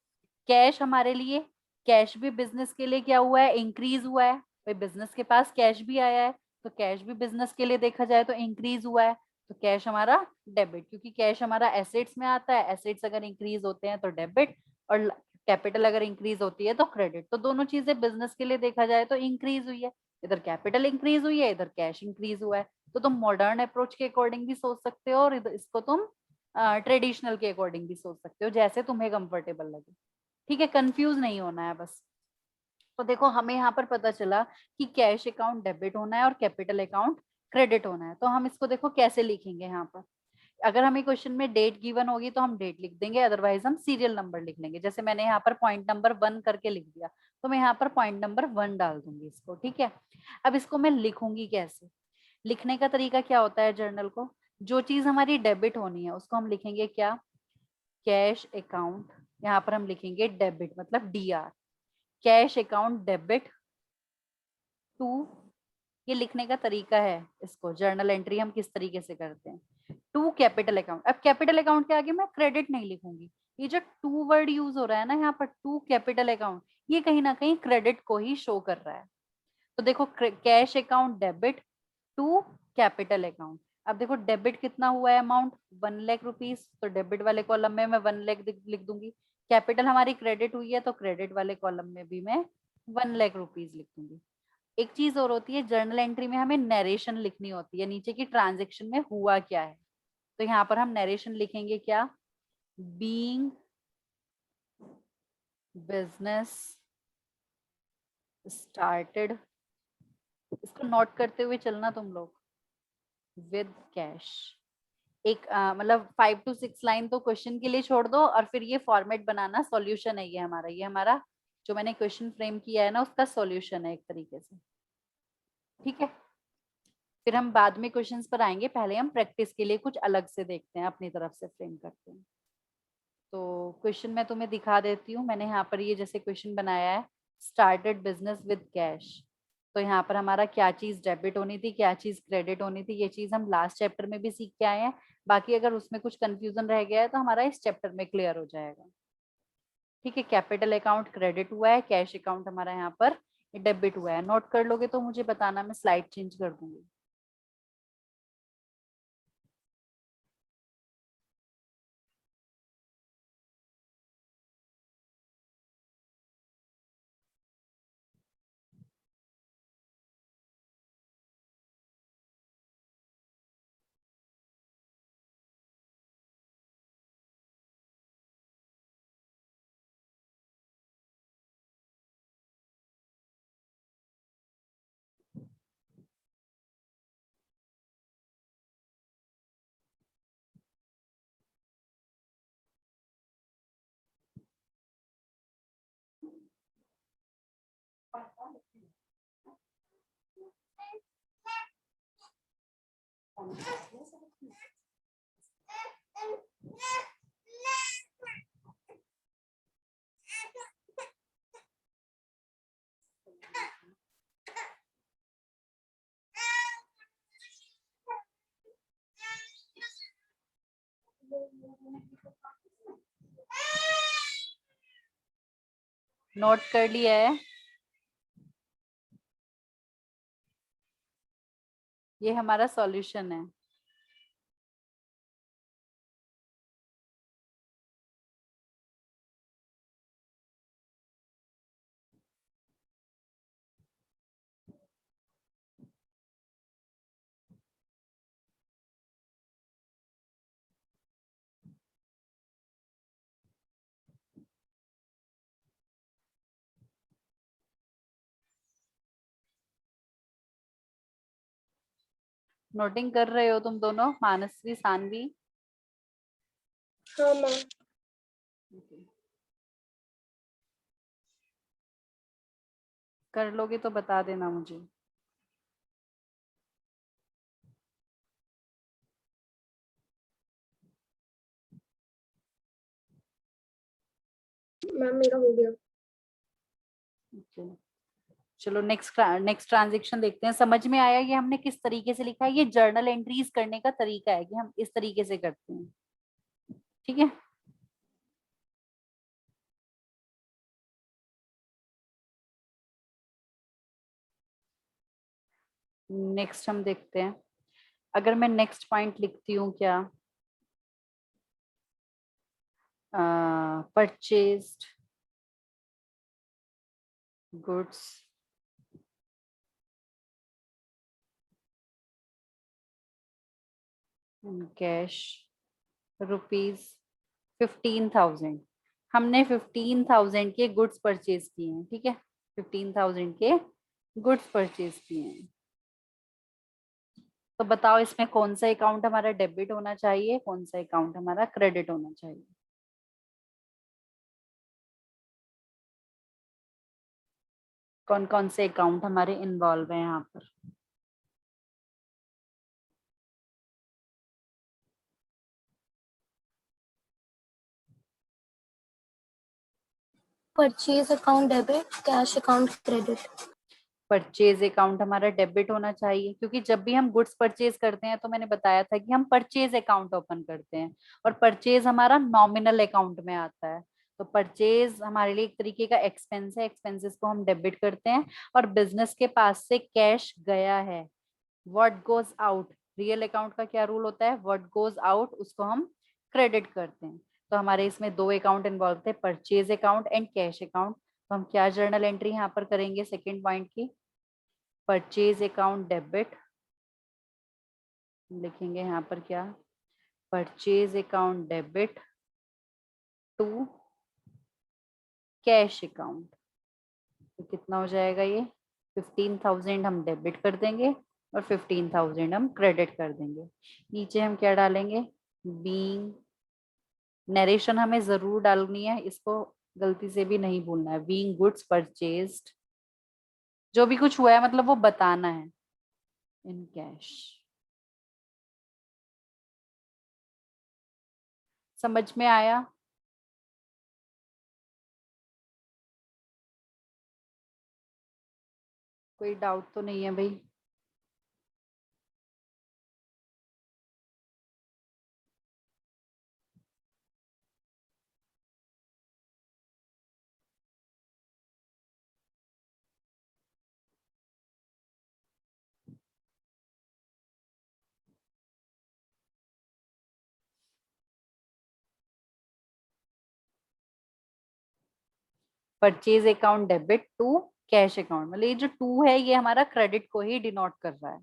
कैश हमारे लिए, कैश भी बिजनेस के लिए क्या हुआ है, इंक्रीज हुआ है, भाई बिजनेस के पास कैश भी आया है, तो कैश भी बिजनेस के लिए देखा जाए तो इंक्रीज हुआ है, तो कैश हमारा डेबिट, क्योंकि कैश हमारा एसेट्स में आता है, एसेट्स अगर इंक्रीज होते हैं तो डेबिट, और कैपिटल अगर इंक्रीज होती है तो क्रेडिट। तो दोनों चीजें बिजनेस के लिए देखा जाए तो इंक्रीज हुई है, इधर कैपिटल इंक्रीज हुई है, इधर कैश इंक्रीज हुआ है। तो तुम मॉडर्न अप्रोच के अकॉर्डिंग भी सोच सकते हो और इसको तुम ट्रेडिशनल के अकॉर्डिंग भी सोच सकते हो, जैसे तुम्हें कंफर्टेबल लगे। ठीक है, कंफ्यूज नहीं होना है बस। तो देखो हमें यहाँ पर पता चला कि कैश अकाउंट डेबिट होना है और कैपिटल अकाउंट क्रेडिट होना है। तो हम इसको देखो कैसे लिखेंगे। यहाँ पर अगर हमें क्वेश्चन में डेट गिवन होगी तो हम डेट लिख देंगे, अदरवाइज हम सीरियल नंबर लिख लेंगे। जैसे मैंने यहाँ पर पॉइंट नंबर 1 करके लिख दिया, तो मैं यहाँ पर पॉइंट नंबर 1 डाल दूंगी इसको। ठीक है, अब इसको मैं लिखूंगी कैसे। लिखने का तरीका क्या होता है, जर्नल को जो चीज हमारी डेबिट होनी है उसको हम लिखेंगे क्या, कैश अकाउंट। यहाँ पर हम लिखेंगे डेबिट मतलब DR, cash account debit to. ये लिखने का तरीका है, इसको जर्नल एंट्री हम किस तरीके से करते हैं, टू कैपिटल अकाउंट। अब कैपिटल अकाउंट के आगे मैं क्रेडिट नहीं लिखूंगी, ये जो टू वर्ड यूज हो रहा है ना यहाँ पर, टू कैपिटल अकाउंट, ये कहीं ना कहीं क्रेडिट को ही शो कर रहा है। तो देखो cash account debit to capital account. अब देखो डेबिट कितना हुआ है अमाउंट, 1 लाख रुपीज, तो डेबिट वाले कॉलम में मैं 1 लाख लिख दूंगी। कैपिटल हमारी क्रेडिट हुई है तो क्रेडिट वाले कॉलम में भी मैं 1 लाख रुपीज लिख दूंगी। एक चीज और होती है, जर्नल एंट्री में हमें नरेशन लिखनी होती है नीचे की ट्रांजेक्शन में हुआ क्या है। तो यहाँ पर हम नरेशन लिखेंगे क्या, बीइंग बिजनेस स्टार्टेड, इसको नोट करते हुए चलना तुम लोग, विद कैश। एक मतलब 5 to 6 लाइन तो क्वेश्चन के लिए छोड़ दो, और फिर ये फॉर्मेट बनाना, सॉल्यूशन है ये हमारा जो मैंने क्वेश्चन फ्रेम किया है ना, उसका सॉल्यूशन है एक तरीके से, ठीक है। फिर हम बाद में क्वेश्चंस पर आएंगे, पहले हम प्रैक्टिस के लिए कुछ अलग से देखते हैं, अपनी तरफ से फ्रेम करते हैं। तो क्वेश्चन मैं तुम्हें दिखा देती हूँ, मैंने यहाँ पर ये जैसे क्वेश्चन बनाया है, स्टार्टेड बिजनेस विद कैश। तो यहाँ पर हमारा क्या चीज डेबिट होनी थी, क्या चीज क्रेडिट होनी थी, ये चीज हम लास्ट चैप्टर में भी सीख के आए हैं। बाकी अगर उसमें कुछ कंफ्यूजन रह गया है तो हमारा इस चैप्टर में क्लियर हो जाएगा, ठीक है। कैपिटल अकाउंट क्रेडिट हुआ है, कैश अकाउंट हमारा यहाँ पर डेबिट हुआ है। नोट कर लोगे तो मुझे बताना, मैं स्लाइड चेंज कर दूंगी। नोट कर लिया है, ये हमारा सॉल्यूशन है। नोटिंग कर रहे हो तुम दोनों, मानसवी सानवी? हाँ मैम। कर लोगे तो बता देना मुझे। मैम मेरा हो गया। चलो नेक्स्ट ट्रांजेक्शन देखते हैं। समझ में आया ये हमने किस तरीके से लिखा है? ये जर्नल एंट्रीज करने का तरीका है कि हम इस तरीके से करते हैं, ठीक है। नेक्स्ट हम देखते हैं, अगर मैं नेक्स्ट पॉइंट लिखती हूँ क्या, परचेज्ड गुड्स कैश रुपीज 15,000। हमने 15,000 के गुड्स परचेज किए हैं, ठीक है। 15,000 के गुड्स परचेज किए हैं। तो बताओ इसमें कौन सा अकाउंट हमारा डेबिट होना चाहिए, कौन सा अकाउंट हमारा क्रेडिट होना चाहिए? कौन कौन से अकाउंट हमारे इन्वॉल्व है यहाँ पर? Purchase account debit, cash account credit. Purchase account हमारा डेबिट होना चाहिए, क्योंकि जब भी हम गुड्स परचेज करते हैं तो मैंने बताया था कि हम परचेज अकाउंट ओपन करते हैं, और परचेज हमारा नॉमिनल अकाउंट में आता है। तो परचेज हमारे लिए एक तरीके का एक्सपेंस है, एक्सपेंसेस को हम डेबिट करते हैं। और बिजनेस के पास से कैश गया है, what goes out, real account का क्या रूल होता है, व्हाट गोज आउट उसको हम क्रेडिट करते हैं। तो हमारे इसमें दो अकाउंट इन्वॉल्व थे, purchase account and cash account. तो हम क्या जर्नल एंट्री यहाँ पर करेंगे सेकेंड पॉइंट की, परचेज अकाउंट डेबिट, लिखेंगे यहाँ पर क्या, purchase account debit to cash account. तो कितना हो जाएगा ये? 15,000 हम डेबिट कर देंगे और 15,000 हम क्रेडिट कर देंगे। नीचे हम क्या डालेंगे? बीइंग, नरेशन हमें जरूर डालनी है, इसको गलती से भी नहीं भूलना है। बीइंग गुड्स परचेज्ड, जो भी कुछ हुआ है मतलब वो बताना है इन कैश। समझ में आया? कोई डाउट तो नहीं है भाई? Purchase account debit to cash account, मतलब ये जो टू है ये हमारा क्रेडिट को ही डिनोट कर रहा है।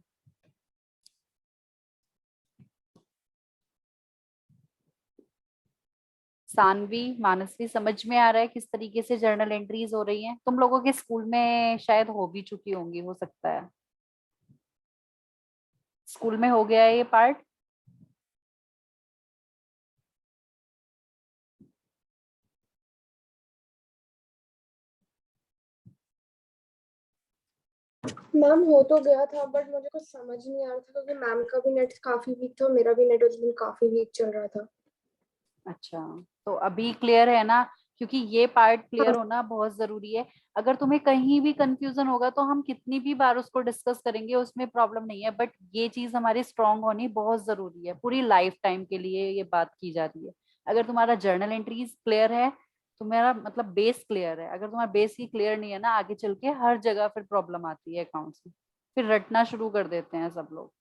सानवी, मानसवी, समझ में आ रहा है किस तरीके से जर्नल एंट्रीज हो रही हैं? तुम लोगों के स्कूल में शायद हो भी चुकी होंगी, हो सकता है स्कूल में हो गया है ये पार्ट। मैम हो तो गया था बट मुझे कुछ समझ नहीं आ रहा था क्योंकि मैम का भी नेट काफी वीक था, मेरा भी नेट उस दिन काफी वीक चल रहा था। अच्छा, तो अभी क्लियर है ना? क्योंकि ये पार्ट क्लियर हाँ होना बहुत जरूरी है। अगर तुम्हें कहीं भी कंफ्यूजन होगा तो हम कितनी भी बार उसको डिस्कस करेंगे, उसमें प्रॉब्लम नहीं है, बट ये चीज हमारी स्ट्रांग होनी बहुत जरूरी है। पूरी लाइफ टाइम के लिए ये बात की जा रही है। अगर तुम्हारा जर्नल एंट्रीज क्लियर है, तुम्हारा मतलब बेस क्लियर है। अगर तुम्हारा बेस ही क्लियर नहीं है ना, आगे चल के हर जगह फिर प्रॉब्लम आती है अकाउंट्स में, फिर रटना शुरू कर देते हैं सब लोग।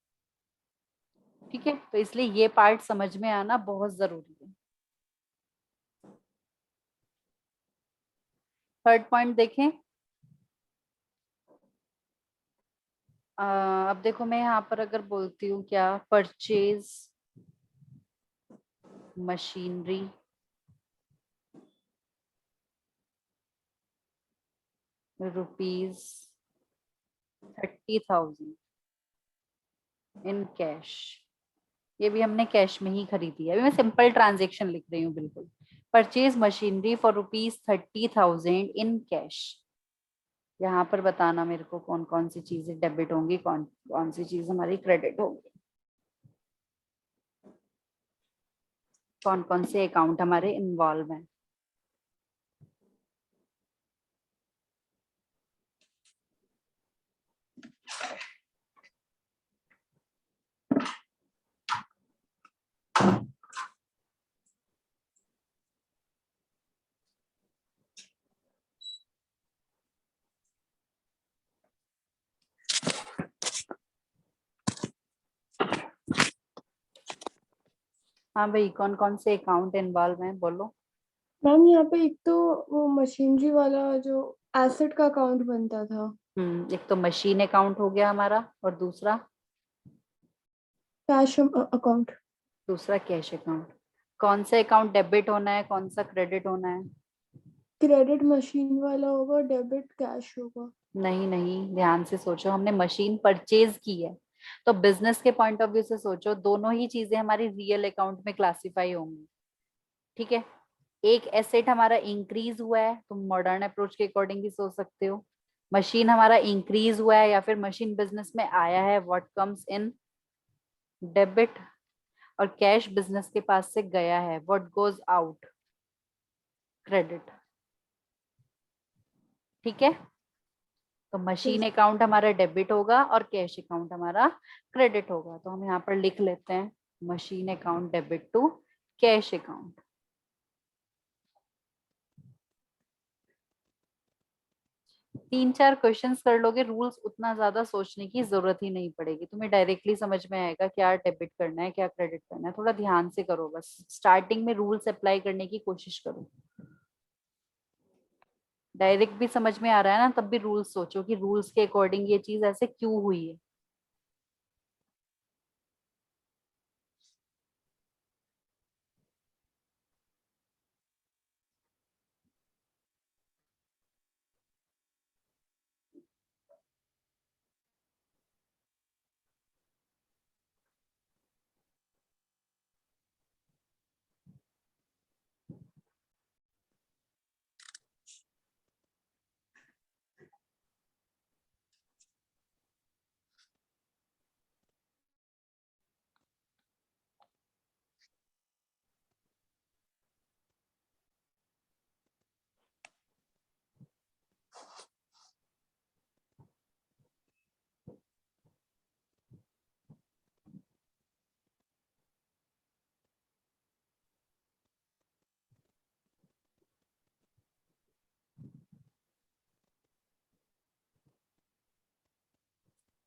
ठीक है, तो इसलिए ये पार्ट समझ में आना बहुत जरूरी है। थर्ड पॉइंट देखें। अब देखो, मैं यहाँ पर अगर बोलती हूँ क्या, परचेज मशीनरी ₹30,000 इन कैश। ये भी हमने कैश में ही खरीदी है। अभी मैं सिंपल ट्रांजेक्शन लिख रही हूँ बिल्कुल। Purchase machinery for ₹30,000 in cash. यहाँ पर बताना मेरे को कौन कौन सी चीजें डेबिट होंगी, कौन कौन सी चीज हमारी क्रेडिट होगी, कौन कौन से अकाउंट हमारे इन्वॉल्व हैं। हाँ भाई, कौन कौन से अकाउंट इन्वॉल्व हैं बोलो। मैम यहाँ पे एक तो वो मशीनरी वाला जो एसेट का अकाउंट बनता था, एक तो मशीन अकाउंट हो गया हमारा, और दूसरा कैश अकाउंट। दूसरा कैश अकाउंट। कौन सा अकाउंट डेबिट होना है, कौन सा क्रेडिट होना है? क्रेडिट मशीन वाला होगा, डेबिट कैश होगा। नहीं नहीं, ध्यान से सोचो, हमने मशीन परचेज की है, तो बिजनेस के पॉइंट ऑफ व्यू से सोचो, दोनों ही चीजें हमारी रियल अकाउंट में क्लासिफाई होंगी। ठीक है, एक एसेट हमारा इंक्रीज हुआ है, तुम मॉडर्न अप्रोच के अकॉर्डिंग भी सोच सकते हो। मशीन हमारा इंक्रीज हुआ है या फिर मशीन बिजनेस में आया है, व्हाट कम्स इन डेबिट। और कैश बिजनेस के पास से गया है, व्हाट गोज आउट क्रेडिट। ठीक है, तो मशीन अकाउंट हमारा डेबिट होगा और कैश अकाउंट हमारा क्रेडिट होगा। तो हम यहाँ पर लिख लेते हैं machine account debit to cash account. तीन चार क्वेश्चंस कर लोगे, रूल्स उतना ज्यादा सोचने की जरूरत ही नहीं पड़ेगी, तुम्हें डायरेक्टली समझ में आएगा क्या डेबिट करना है क्या क्रेडिट करना है। थोड़ा ध्यान से करो, बस स्टार्टिंग में रूल्स अप्लाई करने की कोशिश करो। डायरेक्ट भी समझ में आ रहा है ना, तब भी रूल्स सोचो कि रूल्स के अकॉर्डिंग ये चीज ऐसे क्यों हुई है।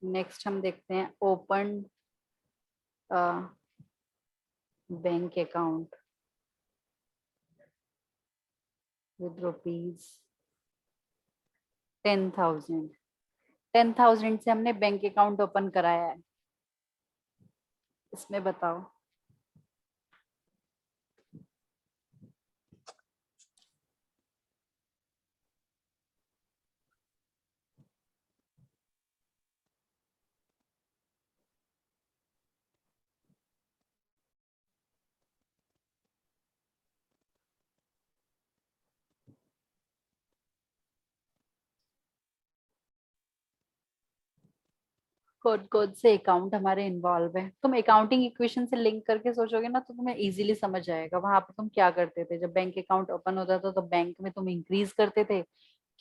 नेक्स्ट हम देखते हैं open bank account with rupees 10,000। 10,000 से हमने बैंक अकाउंट ओपन कराया है, इसमें बताओ। कौन कौन से अकाउंट हमारे इन्वॉल्व है, तुम अकाउंटिंग इक्वेशन से लिंक करके सोचोगे ना तो तुम्हें इजीली समझ आएगा। वहां पे तुम क्या करते थे, जब बैंक अकाउंट ओपन होता था तो बैंक में तुम इंक्रीज करते थे,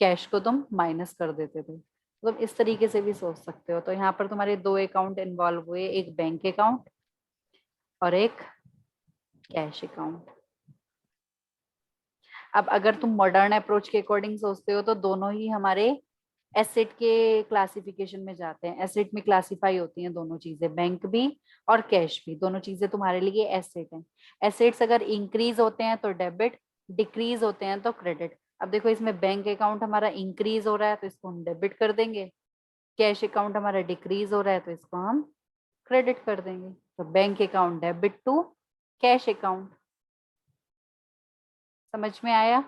कैश को तुम माइनस कर देते थे। तो तुम इस तरीके से भी सोच सकते हो। तो यहाँ पर तुम्हारे दो अकाउंट इन्वॉल्व हुए, एक बैंक अकाउंट और एक कैश अकाउंट। अब अगर तुम मॉडर्न अप्रोच के अकॉर्डिंग सोचते हो तो दोनों ही हमारे एसेट के क्लासिफिकेशन में जाते हैं। एसेट में क्लासिफाई होती हैं दोनों चीजें, बैंक भी और कैश भी, दोनों चीजें तुम्हारे लिए एसेट हैं। एसेट्स अगर इंक्रीज होते हैं तो डेबिट, डिक्रीज होते हैं तो क्रेडिट। अब देखो इसमें बैंक अकाउंट हमारा इंक्रीज हो रहा है तो इसको हम डेबिट कर देंगे, कैश अकाउंट हमारा डिक्रीज हो रहा है तो इसको हम क्रेडिट कर देंगे। तो bank account debit to cash account. समझ में आया?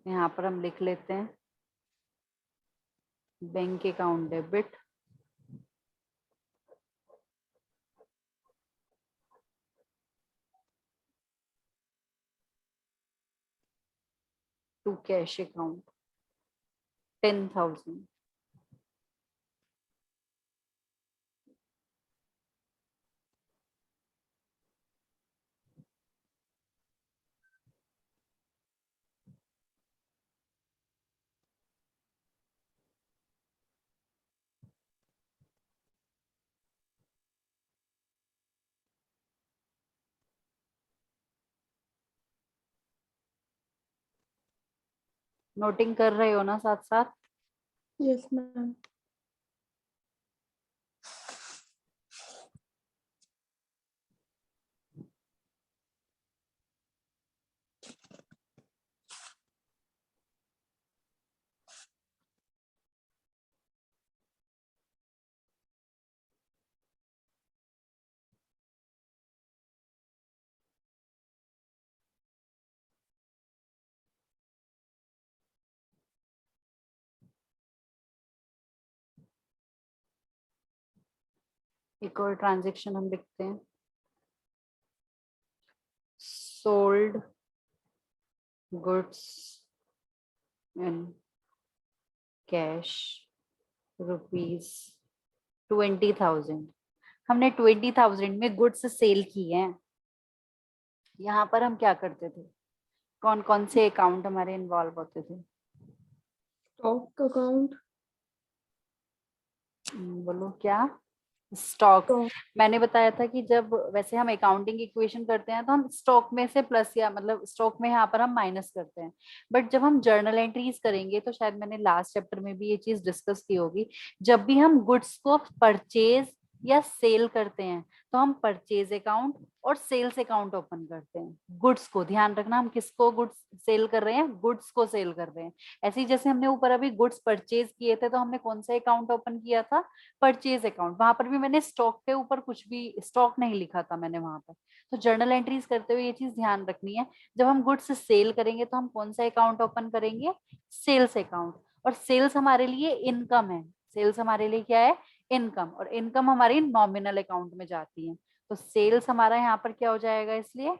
यहाँ पर हम लिख लेते हैं bank account debit to cash account 10,000। Noting कर रहे हो ना साथ साथ? Yes ma'am. एक और ट्रांजेक्शन हम लिखते हैं, sold goods in cash rupees 20,000। हमने 20,000 में गुड्स सेल किए हैं। यहाँ पर हम क्या करते थे, कौन कौन से अकाउंट हमारे इन्वॉल्व होते थे? Stock account. बोलो क्या? स्टॉक। स्टॉक। मैंने बताया था कि जब वैसे हम अकाउंटिंग इक्वेशन करते हैं तो हम स्टॉक में से प्लस या मतलब स्टॉक में यहाँ पर हम माइनस करते हैं। बट जब हम जर्नल एंट्रीज करेंगे तो शायद मैंने लास्ट चैप्टर में भी ये चीज डिस्कस की होगी, जब भी हम गुड्स को परचेज या सेल करते हैं तो हम परचेज अकाउंट और सेल्स अकाउंट ओपन करते हैं। गुड्स को ध्यान रखना, हम किसको गुड्स सेल कर रहे हैं, गुड्स को सेल कर रहे हैं। ऐसे ही जैसे हमने ऊपर अभी गुड्स परचेज किए थे तो हमने कौन सा अकाउंट ओपन किया था, परचेज अकाउंट। वहां पर भी मैंने स्टॉक के ऊपर कुछ भी स्टॉक नहीं लिखा था मैंने वहां पर। तो जर्नल एंट्रीज करते हुए ये चीज ध्यान रखनी है, जब हम गुड्स सेल करेंगे तो हम कौन सा अकाउंट ओपन करेंगे, सेल्स अकाउंट। और सेल्स हमारे लिए इनकम है, सेल्स हमारे लिए क्या है, इनकम। और इनकम हमारी नॉमिनल अकाउंट में जाती है, तो सेल्स हमारा यहाँ पर क्या हो जाएगा, इसलिए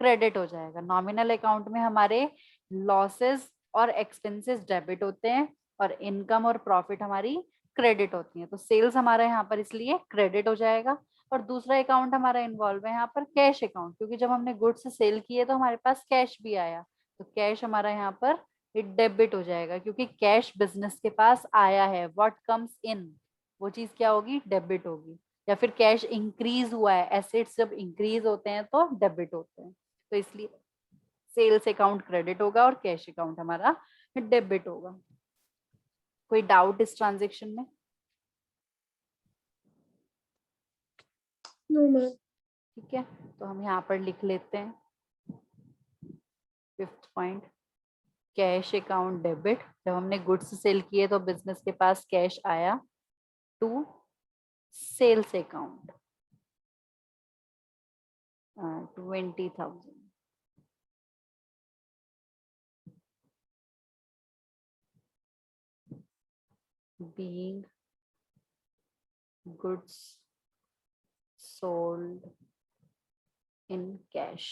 क्रेडिट हो जाएगा। नॉमिनल अकाउंट में हमारे लॉसेस और एक्सपेंसेस डेबिट होते हैं और इनकम और प्रॉफिट हमारी क्रेडिट होती है। तो सेल्स हमारा यहाँ पर इसलिए क्रेडिट हो जाएगा। और दूसरा अकाउंट हमारा इन्वॉल्व है यहाँ पर कैश अकाउंट, क्योंकि जब हमने गुड्स सेल किए तो हमारे पास कैश भी आया, तो कैश हमारा यहाँ पर डेबिट हो जाएगा, क्योंकि कैश बिजनेस के पास आया है, व्हाट कम्स इन, वो चीज क्या होगी, डेबिट होगी। या फिर कैश इंक्रीज हुआ है, एसेट्स जब इंक्रीज होते हैं तो डेबिट होते हैं, तो इसलिए सेल्स अकाउंट क्रेडिट होगा और कैश अकाउंट हमारा डेबिट होगा। कोई डाउट इस ट्रांजेक्शन में? No ma'am. ठीक है, तो हम यहाँ पर लिख लेते हैं 5th point, cash account debit. जब हमने गुड्स सेल किए तो बिजनेस के पास कैश आया to sales account 20,000। being goods sold in cash।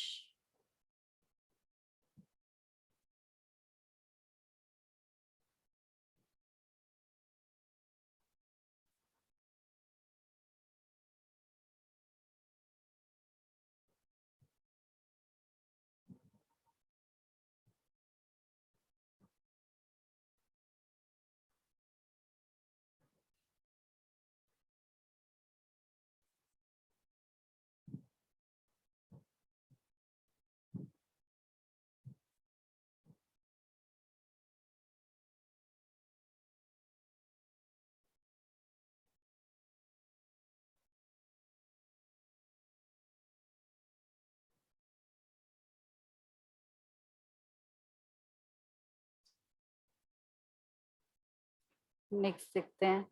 Next देखते हैं,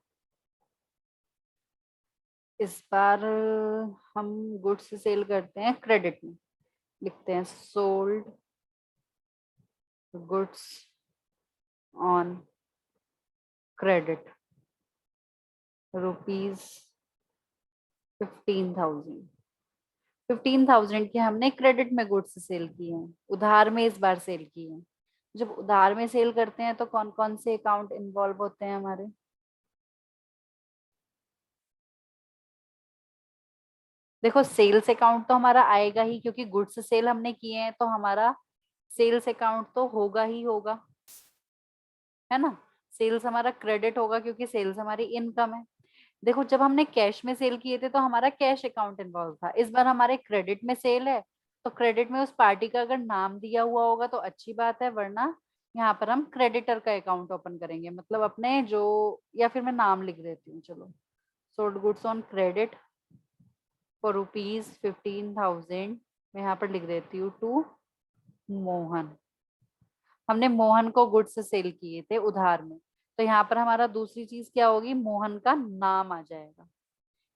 इस बार हम गुड्स सेल करते हैं क्रेडिट में। लिखते हैं sold goods on credit rupees 15,000। 15,000 के हमने क्रेडिट में गुड्स सेल किए हैं, उधार में इस बार सेल किए हैं। जब उधार में सेल करते हैं तो कौन कौन से अकाउंट इन्वॉल्व होते हैं हमारे? देखो सेल्स अकाउंट तो हमारा आएगा ही, क्योंकि गुड्स सेल हमने किए हैं तो हमारा सेल्स अकाउंट तो होगा ही होगा, है ना। सेल्स हमारा क्रेडिट होगा क्योंकि सेल्स हमारी इनकम है। देखो जब हमने कैश में सेल किए थे तो हमारा कैश अकाउंट इन्वॉल्व था, इस बार हमारे क्रेडिट में सेल है तो क्रेडिट में उस पार्टी का अगर नाम दिया हुआ होगा तो अच्छी बात है, वरना यहाँ पर हम क्रेडिटर का अकाउंट ओपन करेंगे, मतलब अपने जो, या फिर मैं नाम लिख देती हूँ, चलो sold goods on credit for rupees 15,000 मैं यहाँ पर लिख देती हूँ टू मोहन। हमने मोहन को गुड्स सेल किए थे उधार में, तो यहाँ पर हमारा दूसरी चीज क्या होगी, मोहन का नाम आ जाएगा।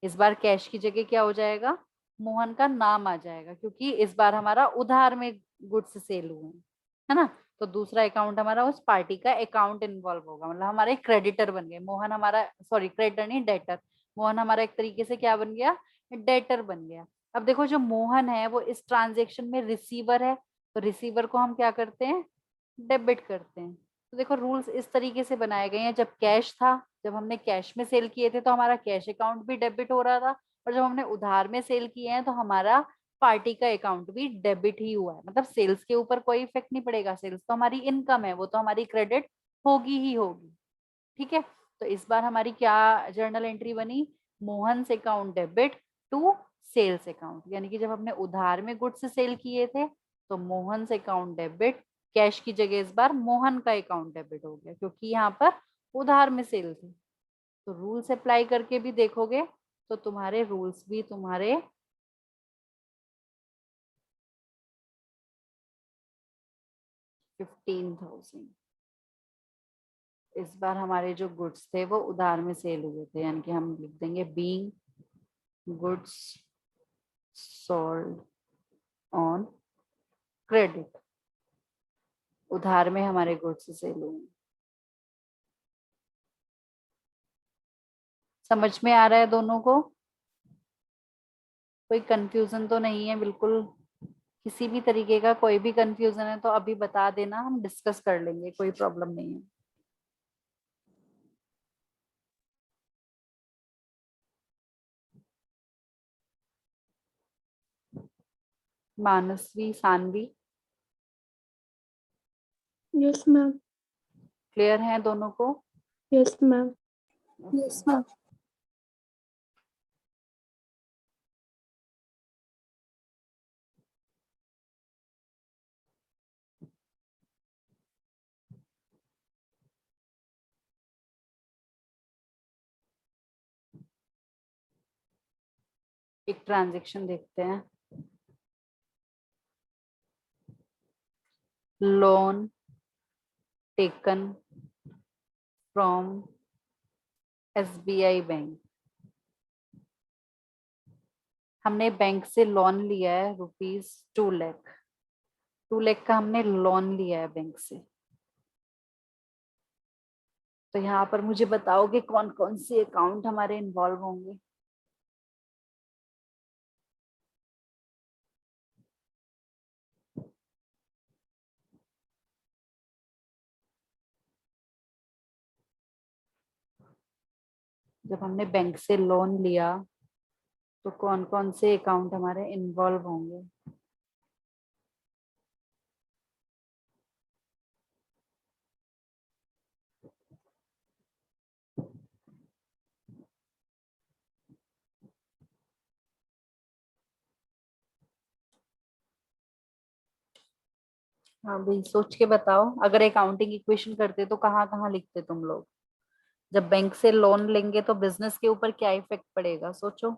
इस बार कैश की जगह क्या हो जाएगा, मोहन का नाम आ जाएगा, क्योंकि इस बार हमारा उधार में गुड्स सेल हुए हैं, है ना। तो दूसरा अकाउंट हमारा उस पार्टी का अकाउंट इन्वॉल्व होगा, मतलब हमारे क्रेडिटर बन गए मोहन, हमारा सॉरी क्रेडिटर नहीं डेटर, मोहन हमारा एक तरीके से क्या बन गया, डेटर बन गया। अब देखो जो मोहन है वो इस ट्रांजेक्शन में रिसीवर है, तो रिसीवर को हम क्या करते हैं, डेबिट करते हैं। तो देखो रूल्स इस तरीके से बनाए गए हैं, जब कैश था, जब हमने कैश में सेल किए थे तो हमारा कैश अकाउंट भी डेबिट हो रहा था, और जब हमने उधार में सेल किए हैं तो हमारा पार्टी का अकाउंट भी डेबिट ही हुआ है, मतलब सेल्स के ऊपर कोई इफेक्ट नहीं पड़ेगा, सेल्स तो हमारी इनकम है, वो तो हमारी क्रेडिट होगी ही होगी। ठीक है, तो इस बार हमारी क्या जर्नल एंट्री बनी, मोहन से account debit to sales account, यानी कि जब हमने उधार में गुड्स सेल किए थे तो मोहन से अकाउंट डेबिट, कैश की जगह इस बार मोहन का अकाउंट डेबिट हो गया, क्योंकि यहाँ पर उधार में सेल थी। तो रूल्स अप्लाई करके भी देखोगे तो तुम्हारे रूल्स भी तुम्हारे 15,000। इस बार हमारे जो गुड्स थे वो उधार में सेल हुए थे, यानी कि हम लिख देंगे being goods sold on credit, उधार में हमारे गुड्स सेल हुए। समझ में आ रहा है दोनों को? कोई कंफ्यूजन तो नहीं है बिल्कुल? किसी भी तरीके का कोई भी कंफ्यूजन है तो अभी बता देना, हम डिस्कस कर लेंगे, कोई प्रॉब्लम नहीं है। मानसवी, सानवी, यस मैम। क्लियर है दोनों को? Yes ma'am. Yes ma'am. एक ट्रांजैक्शन देखते हैं। Loan taken from SBI bank. हमने बैंक से लोन लिया है ₹2 लाख। 2 लाख का हमने लोन लिया है बैंक से। तो यहाँ पर मुझे बताओगे कौन कौन से अकाउंट हमारे इन्वॉल्व होंगे। जब हमने बैंक से लोन लिया तो कौन कौन से अकाउंट हमारे इन्वॉल्व होंगे। हाँ भाई, सोच के बताओ। अगर अकाउंटिंग इक्वेशन करते तो कहाँ कहाँ लिखते तुम लोग। जब बैंक से लोन लेंगे तो बिजनेस के ऊपर क्या इफेक्ट पड़ेगा, सोचो।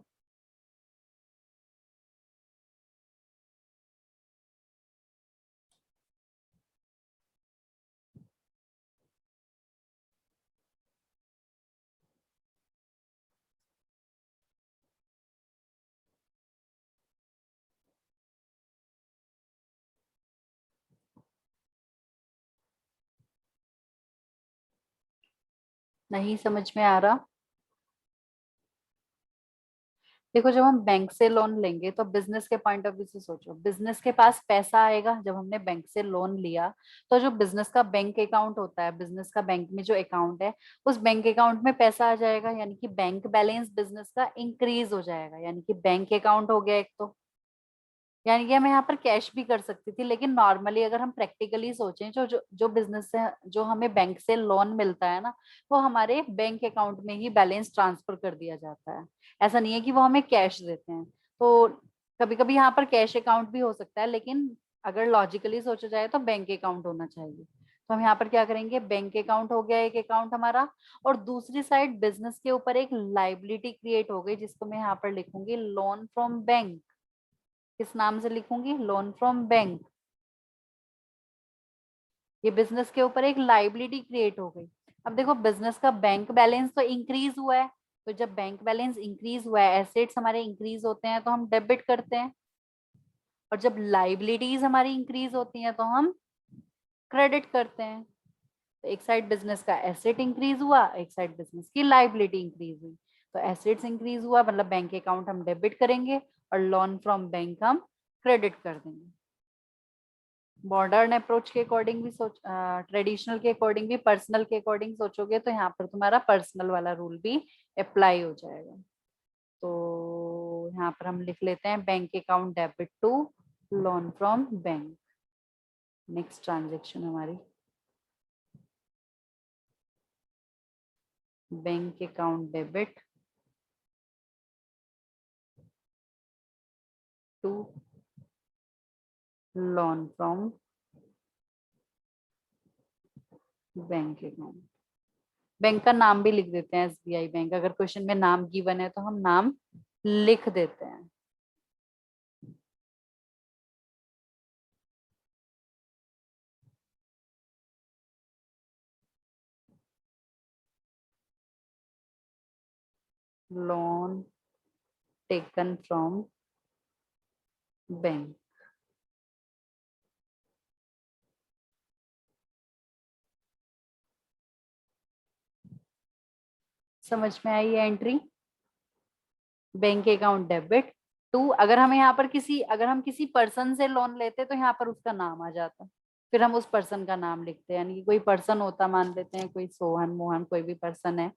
नहीं समझ में आ रहा। देखो, जब हम बैंक से लोन लेंगे तो बिजनेस के पॉइंट ऑफ व्यू से सोचो। बिजनेस के पास पैसा आएगा जब हमने बैंक से लोन लिया। तो जो बिजनेस का बैंक अकाउंट होता है, बिजनेस का बैंक में जो अकाउंट है, उस बैंक अकाउंट में पैसा आ जाएगा, यानी कि बैंक बैलेंस बिजनेस का इंक्रीज हो जाएगा। यानी कि बैंक अकाउंट हो गया एक तो। यानी कि मैं यहाँ पर कैश भी कर सकती थी, लेकिन नॉर्मली अगर हम प्रैक्टिकली सोचें, जो जो जो बिजनेस से जो हमें बैंक से लोन मिलता है ना, वो हमारे बैंक अकाउंट में ही बैलेंस ट्रांसफर कर दिया जाता है। ऐसा नहीं है कि वो हमें कैश देते हैं। तो कभी कभी यहाँ पर कैश अकाउंट भी हो सकता है, लेकिन अगर लॉजिकली सोचा जाए तो बैंक अकाउंट होना चाहिए। तो हम यहाँ पर क्या करेंगे, बैंक अकाउंट हो गया एक अकाउंट हमारा। और दूसरी साइड बिजनेस के ऊपर एक लाइबिलिटी क्रिएट हो गई, जिसको मैं यहाँ पर लिखूंगी लोन फ्रॉम बैंक। किस नाम से लिखूंगी, लोन फ्रॉम बैंक। ये बिजनेस के ऊपर एक लाइबिलिटी क्रिएट हो गई। अब देखो, बिजनेस का बैंक बैलेंस तो इंक्रीज हुआ है। तो जब बैंक बैलेंस इंक्रीज हुआ है, एसेट्स हमारे इंक्रीज होते हैं, तो हम डेबिट करते हैं। और जब लाइबिलिटीज हमारी इंक्रीज होती हैं तो हम क्रेडिट करते हैं। तो एक साइड बिजनेस का एसेट इंक्रीज हुआ, एक साइड बिजनेस की लाइबिलिटी इंक्रीज हुई। तो एसेट्स इंक्रीज हुआ मतलब बैंक अकाउंट हम डेबिट करेंगे, और लोन फ्रॉम बैंक हम क्रेडिट कर देंगे। मॉडर्न अप्रोच के अकॉर्डिंग भी सोच, ट्रेडिशनल के अकॉर्डिंग भी, पर्सनल के अकॉर्डिंग सोचोगे तो यहाँ पर तुम्हारा पर्सनल वाला रूल भी अप्लाई हो जाएगा। तो यहाँ पर हम लिख लेते हैं bank account debit to loan from bank. Next transaction हमारी bank account debit to loan from bank account. Bank का नाम भी लिख देते हैं SBI बैंक। अगर क्वेश्चन में नाम गिवन है तो हम नाम लिख देते हैं। Loan taken from bank. समझ में आई है एंट्री। बैंक अकाउंट डेबिट टू, अगर हम किसी पर्सन से लोन लेते तो यहाँ पर उसका नाम आ जाता। फिर हम उस पर्सन का नाम लिखते हैं, यानी कि कोई पर्सन होता, मान लेते हैं कोई सोहन मोहन कोई भी पर्सन है,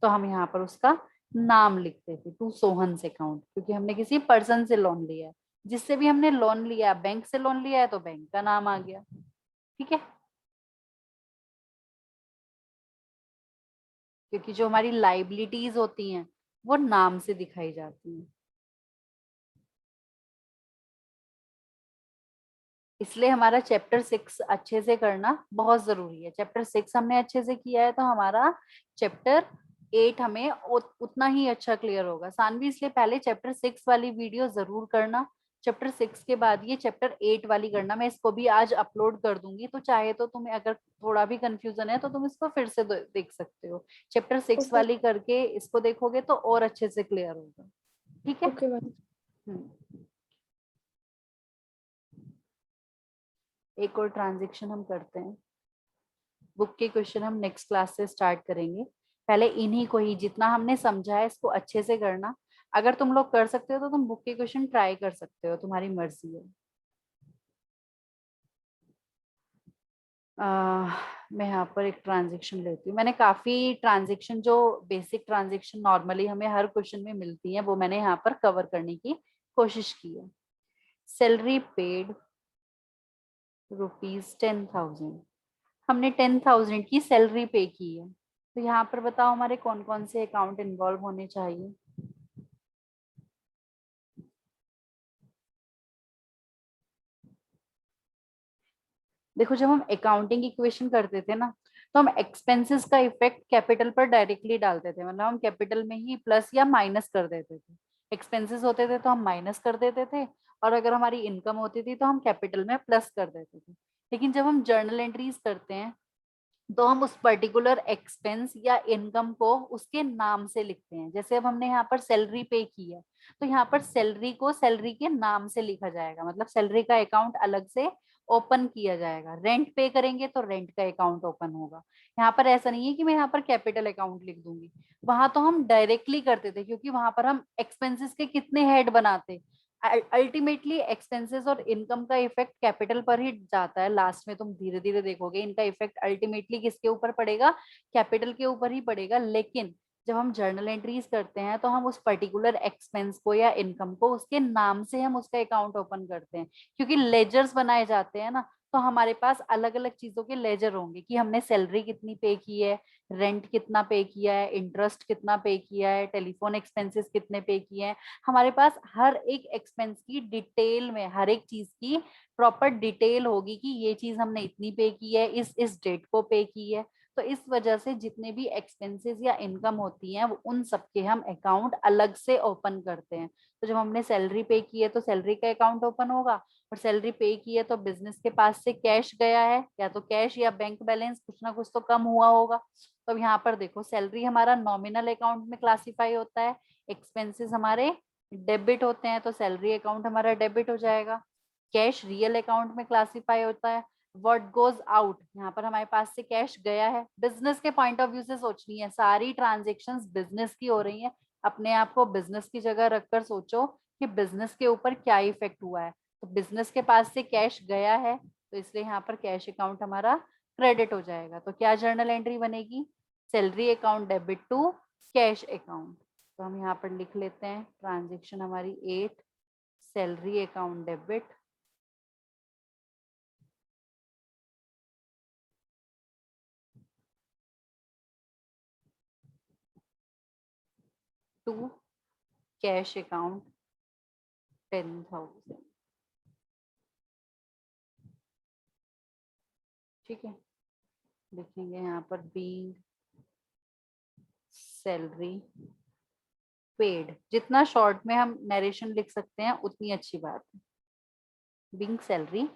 तो हम यहाँ पर उसका नाम लिखते थे, टू सोहन से अकाउंट, क्योंकि हमने किसी पर्सन से लोन लिया है। जिससे भी हमने लोन लिया, बैंक से लोन लिया है तो बैंक का नाम आ गया। ठीक है, क्योंकि जो हमारी लाइबिलिटीज होती हैं वो नाम से दिखाई जाती हैं। इसलिए हमारा चैप्टर 6 अच्छे से करना बहुत जरूरी है। चैप्टर 6 हमने अच्छे से किया है तो हमारा चैप्टर 8 हमें उतना ही अच्छा क्लियर होगा सानवी। इसलिए पहले चैप्टर 6 वाली वीडियो जरूर करना, चैप्टर 6 के बाद ये चैप्टर 8 वाली करना। मैं इसको भी आज अपलोड कर दूंगी, तो चाहे तो तुम्हें अगर थोड़ा भी कंफ्यूजन है तो तुम इसको फिर से देख सकते हो। चैप्टर 6 ओके वाली करके इसको देखोगे तो और अच्छे से क्लियर होगा। ठीक है। Okay ma'am. एक और ट्रांजेक्शन हम करते हैं। बुक के क्वेश्चन हम नेक्स्ट क्लास से स्टार्ट करेंगे। पहले इन्हीं को ही जितना हमने समझा है इसको अच्छे से करना। अगर तुम लोग कर सकते हो तो तुम बुक के क्वेश्चन ट्राई कर सकते हो, तुम्हारी मर्जी है। मैं यहाँ पर एक ट्रांजेक्शन लेती हूँ। मैंने काफी ट्रांजेक्शन जो बेसिक ट्रांजेक्शन नॉर्मली हमें हर क्वेश्चन में मिलती है वो मैंने यहाँ पर कवर करने की कोशिश की है। सैलरी पेड ₹10,000, हमने 10,000 की सैलरी पे की है। तो यहाँ पर बताओ हमारे कौन कौन से अकाउंट इन्वॉल्व होने चाहिए। देखो जब हम अकाउंटिंग इक्वेशन करते थे ना तो हम एक्सपेंसेस का इफेक्ट कैपिटल पर डायरेक्टली डालते थे, मतलब हम कैपिटल में ही प्लस या माइनस कर देते थे। एक्सपेंसेस होते थे तो हम माइनस कर देते थे, और अगर हमारी इनकम होती थी तो हम कैपिटल में प्लस कर देते थे। लेकिन जब हम जर्नल एंट्रीज करते हैं तो हम उस पर्टिकुलर एक्सपेंस या इनकम को उसके नाम से लिखते हैं। जैसे अब हमने यहाँ पर सैलरी पे की है तो यहाँ पर सैलरी को सैलरी के नाम से लिखा जाएगा, मतलब सैलरी का अकाउंट अलग से ओपन किया जाएगा। रेंट पे करेंगे तो रेंट का अकाउंट ओपन होगा। यहाँ पर ऐसा नहीं है कि मैं यहाँ पर कैपिटल अकाउंट लिख दूंगी, वहां तो हम डायरेक्टली करते थे क्योंकि वहां पर हम एक्सपेंसेस के कितने हेड बनाते। अल्टीमेटली एक्सपेंसेस और इनकम का इफेक्ट कैपिटल पर ही जाता है। लास्ट में तुम धीरे धीरे देखोगे इनका इफेक्ट अल्टीमेटली किसके ऊपर पड़ेगा, कैपिटल के ऊपर ही पड़ेगा। लेकिन जब हम जर्नल एंट्रीज करते हैं तो हम उस पर्टिकुलर एक्सपेंस को या इनकम को उसके नाम से हम उसका अकाउंट ओपन करते हैं। क्योंकि लेजर्स बनाए जाते हैं ना, तो हमारे पास अलग अलग चीजों के लेजर होंगे कि हमने सैलरी कितनी पे की है, रेंट कितना पे किया है, इंटरेस्ट कितना पे किया है, टेलीफोन एक्सपेंसेस कितने पे किए हैं। हमारे पास हर एक एक्सपेंस की डिटेल में हर एक चीज की प्रॉपर डिटेल होगी कि ये चीज हमने इतनी पे की है, इस डेट को पे की है। तो इस वजह से जितने भी एक्सपेंसेस या इनकम होती हैं वो उन सबके हम अकाउंट अलग से ओपन करते हैं। तो जब हमने सैलरी पे की है तो सैलरी का अकाउंट ओपन होगा, और सैलरी पे की है तो बिजनेस के पास से कैश गया है, या तो कैश या बैंक बैलेंस कुछ ना कुछ तो कम हुआ होगा। तो अब यहाँ पर देखो सैलरी हमारा नॉमिनल अकाउंट में क्लासिफाई होता है, एक्सपेंसेस हमारे डेबिट होते हैं तो सैलरी अकाउंट हमारा डेबिट हो जाएगा। कैश रियल अकाउंट में क्लासिफाई होता है। व्हाट गोज आउट, यहाँ पर हमारे पास से कैश गया है। बिजनेस के पॉइंट ऑफ व्यू से सोचनी है, सारी ट्रांजेक्शन्स बिजनेस की हो रही है। अपने आप को बिजनेस की जगह रखकर सोचो कि बिजनेस के ऊपर क्या इफेक्ट हुआ है। तो बिजनेस के पास से कैश गया है तो इसलिए यहाँ पर कैश अकाउंट हमारा क्रेडिट हो जाएगा। तो क्या जर्नल एंट्री बनेगी, salary account debit to cash account. तो हम यहाँ पर लिख लेते हैं ट्रांजेक्शन हमारी 8, salary account debit to cash account 10,000। ठीक है, लिखेंगे यहाँ पर बीइंग सैलरी पेड। जितना शॉर्ट में हम नरेशन लिख सकते हैं उतनी अच्छी बात है। Being salary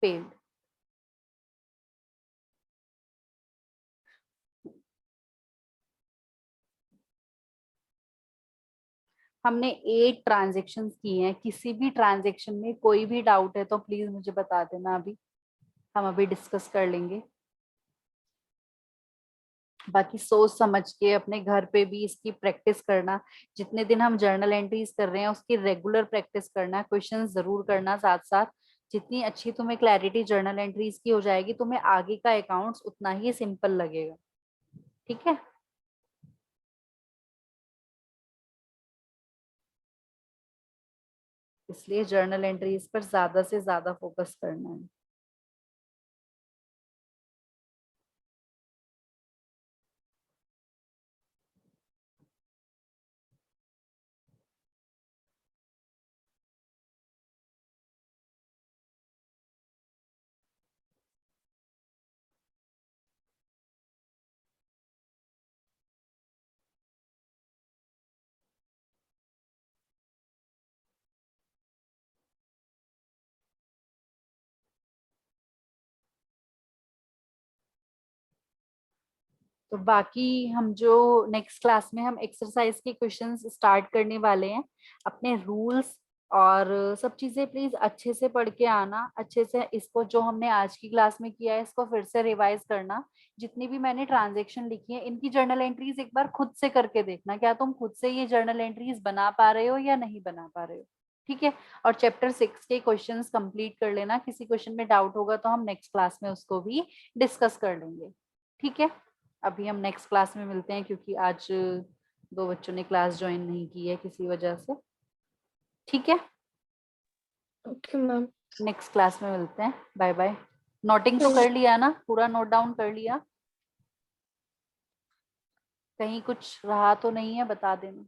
paid. हमने 8 ट्रांजेक्शन की हैं, किसी भी ट्रांजेक्शन में कोई भी डाउट है तो प्लीज मुझे बता देना, अभी हम अभी डिस्कस कर लेंगे। बाकी सोच समझ के अपने घर पे भी इसकी प्रैक्टिस करना। जितने दिन हम जर्नल एंट्रीज कर रहे हैं उसकी रेगुलर प्रैक्टिस करना, क्वेश्चन जरूर करना साथ साथ। जितनी अच्छी तुम्हें क्लैरिटी जर्नल एंट्रीज की हो जाएगी तुम्हें आगे का अकाउंट्स उतना ही सिंपल लगेगा। ठीक है। इसलिए जर्नल एंट्रीज पर ज्यादा से ज्यादा फोकस करना है। तो बाकी हम जो नेक्स्ट क्लास में हम एक्सरसाइज के क्वेश्चंस स्टार्ट करने वाले हैं, अपने रूल्स और सब चीजें प्लीज अच्छे से पढ़ के आना, अच्छे से इसको जो हमने आज की क्लास में किया है इसको फिर से रिवाइज करना। जितनी भी मैंने ट्रांजेक्शन लिखी है इनकी जर्नल एंट्रीज एक बार खुद से करके देखना, क्या तुम खुद से ये जर्नल एंट्रीज बना पा रहे हो या नहीं बना पा रहे हो। ठीक है। और चैप्टर 6 के क्वेश्चंस कंप्लीट कर लेना, किसी क्वेश्चन में डाउट होगा तो हम नेक्स्ट क्लास में उसको भी डिस्कस कर लेंगे। ठीक है। अभी हम नेक्स्ट क्लास में मिलते हैं, क्योंकि आज 2 बच्चों ने क्लास ज्वाइन नहीं की है किसी वजह से। ठीक है, ओके मैम। नेक्स्ट क्लास में मिलते हैं। Bye bye. नोटिंग तो कर लिया ना, पूरा नोट डाउन कर लिया? कहीं कुछ रहा तो नहीं है, बता देना।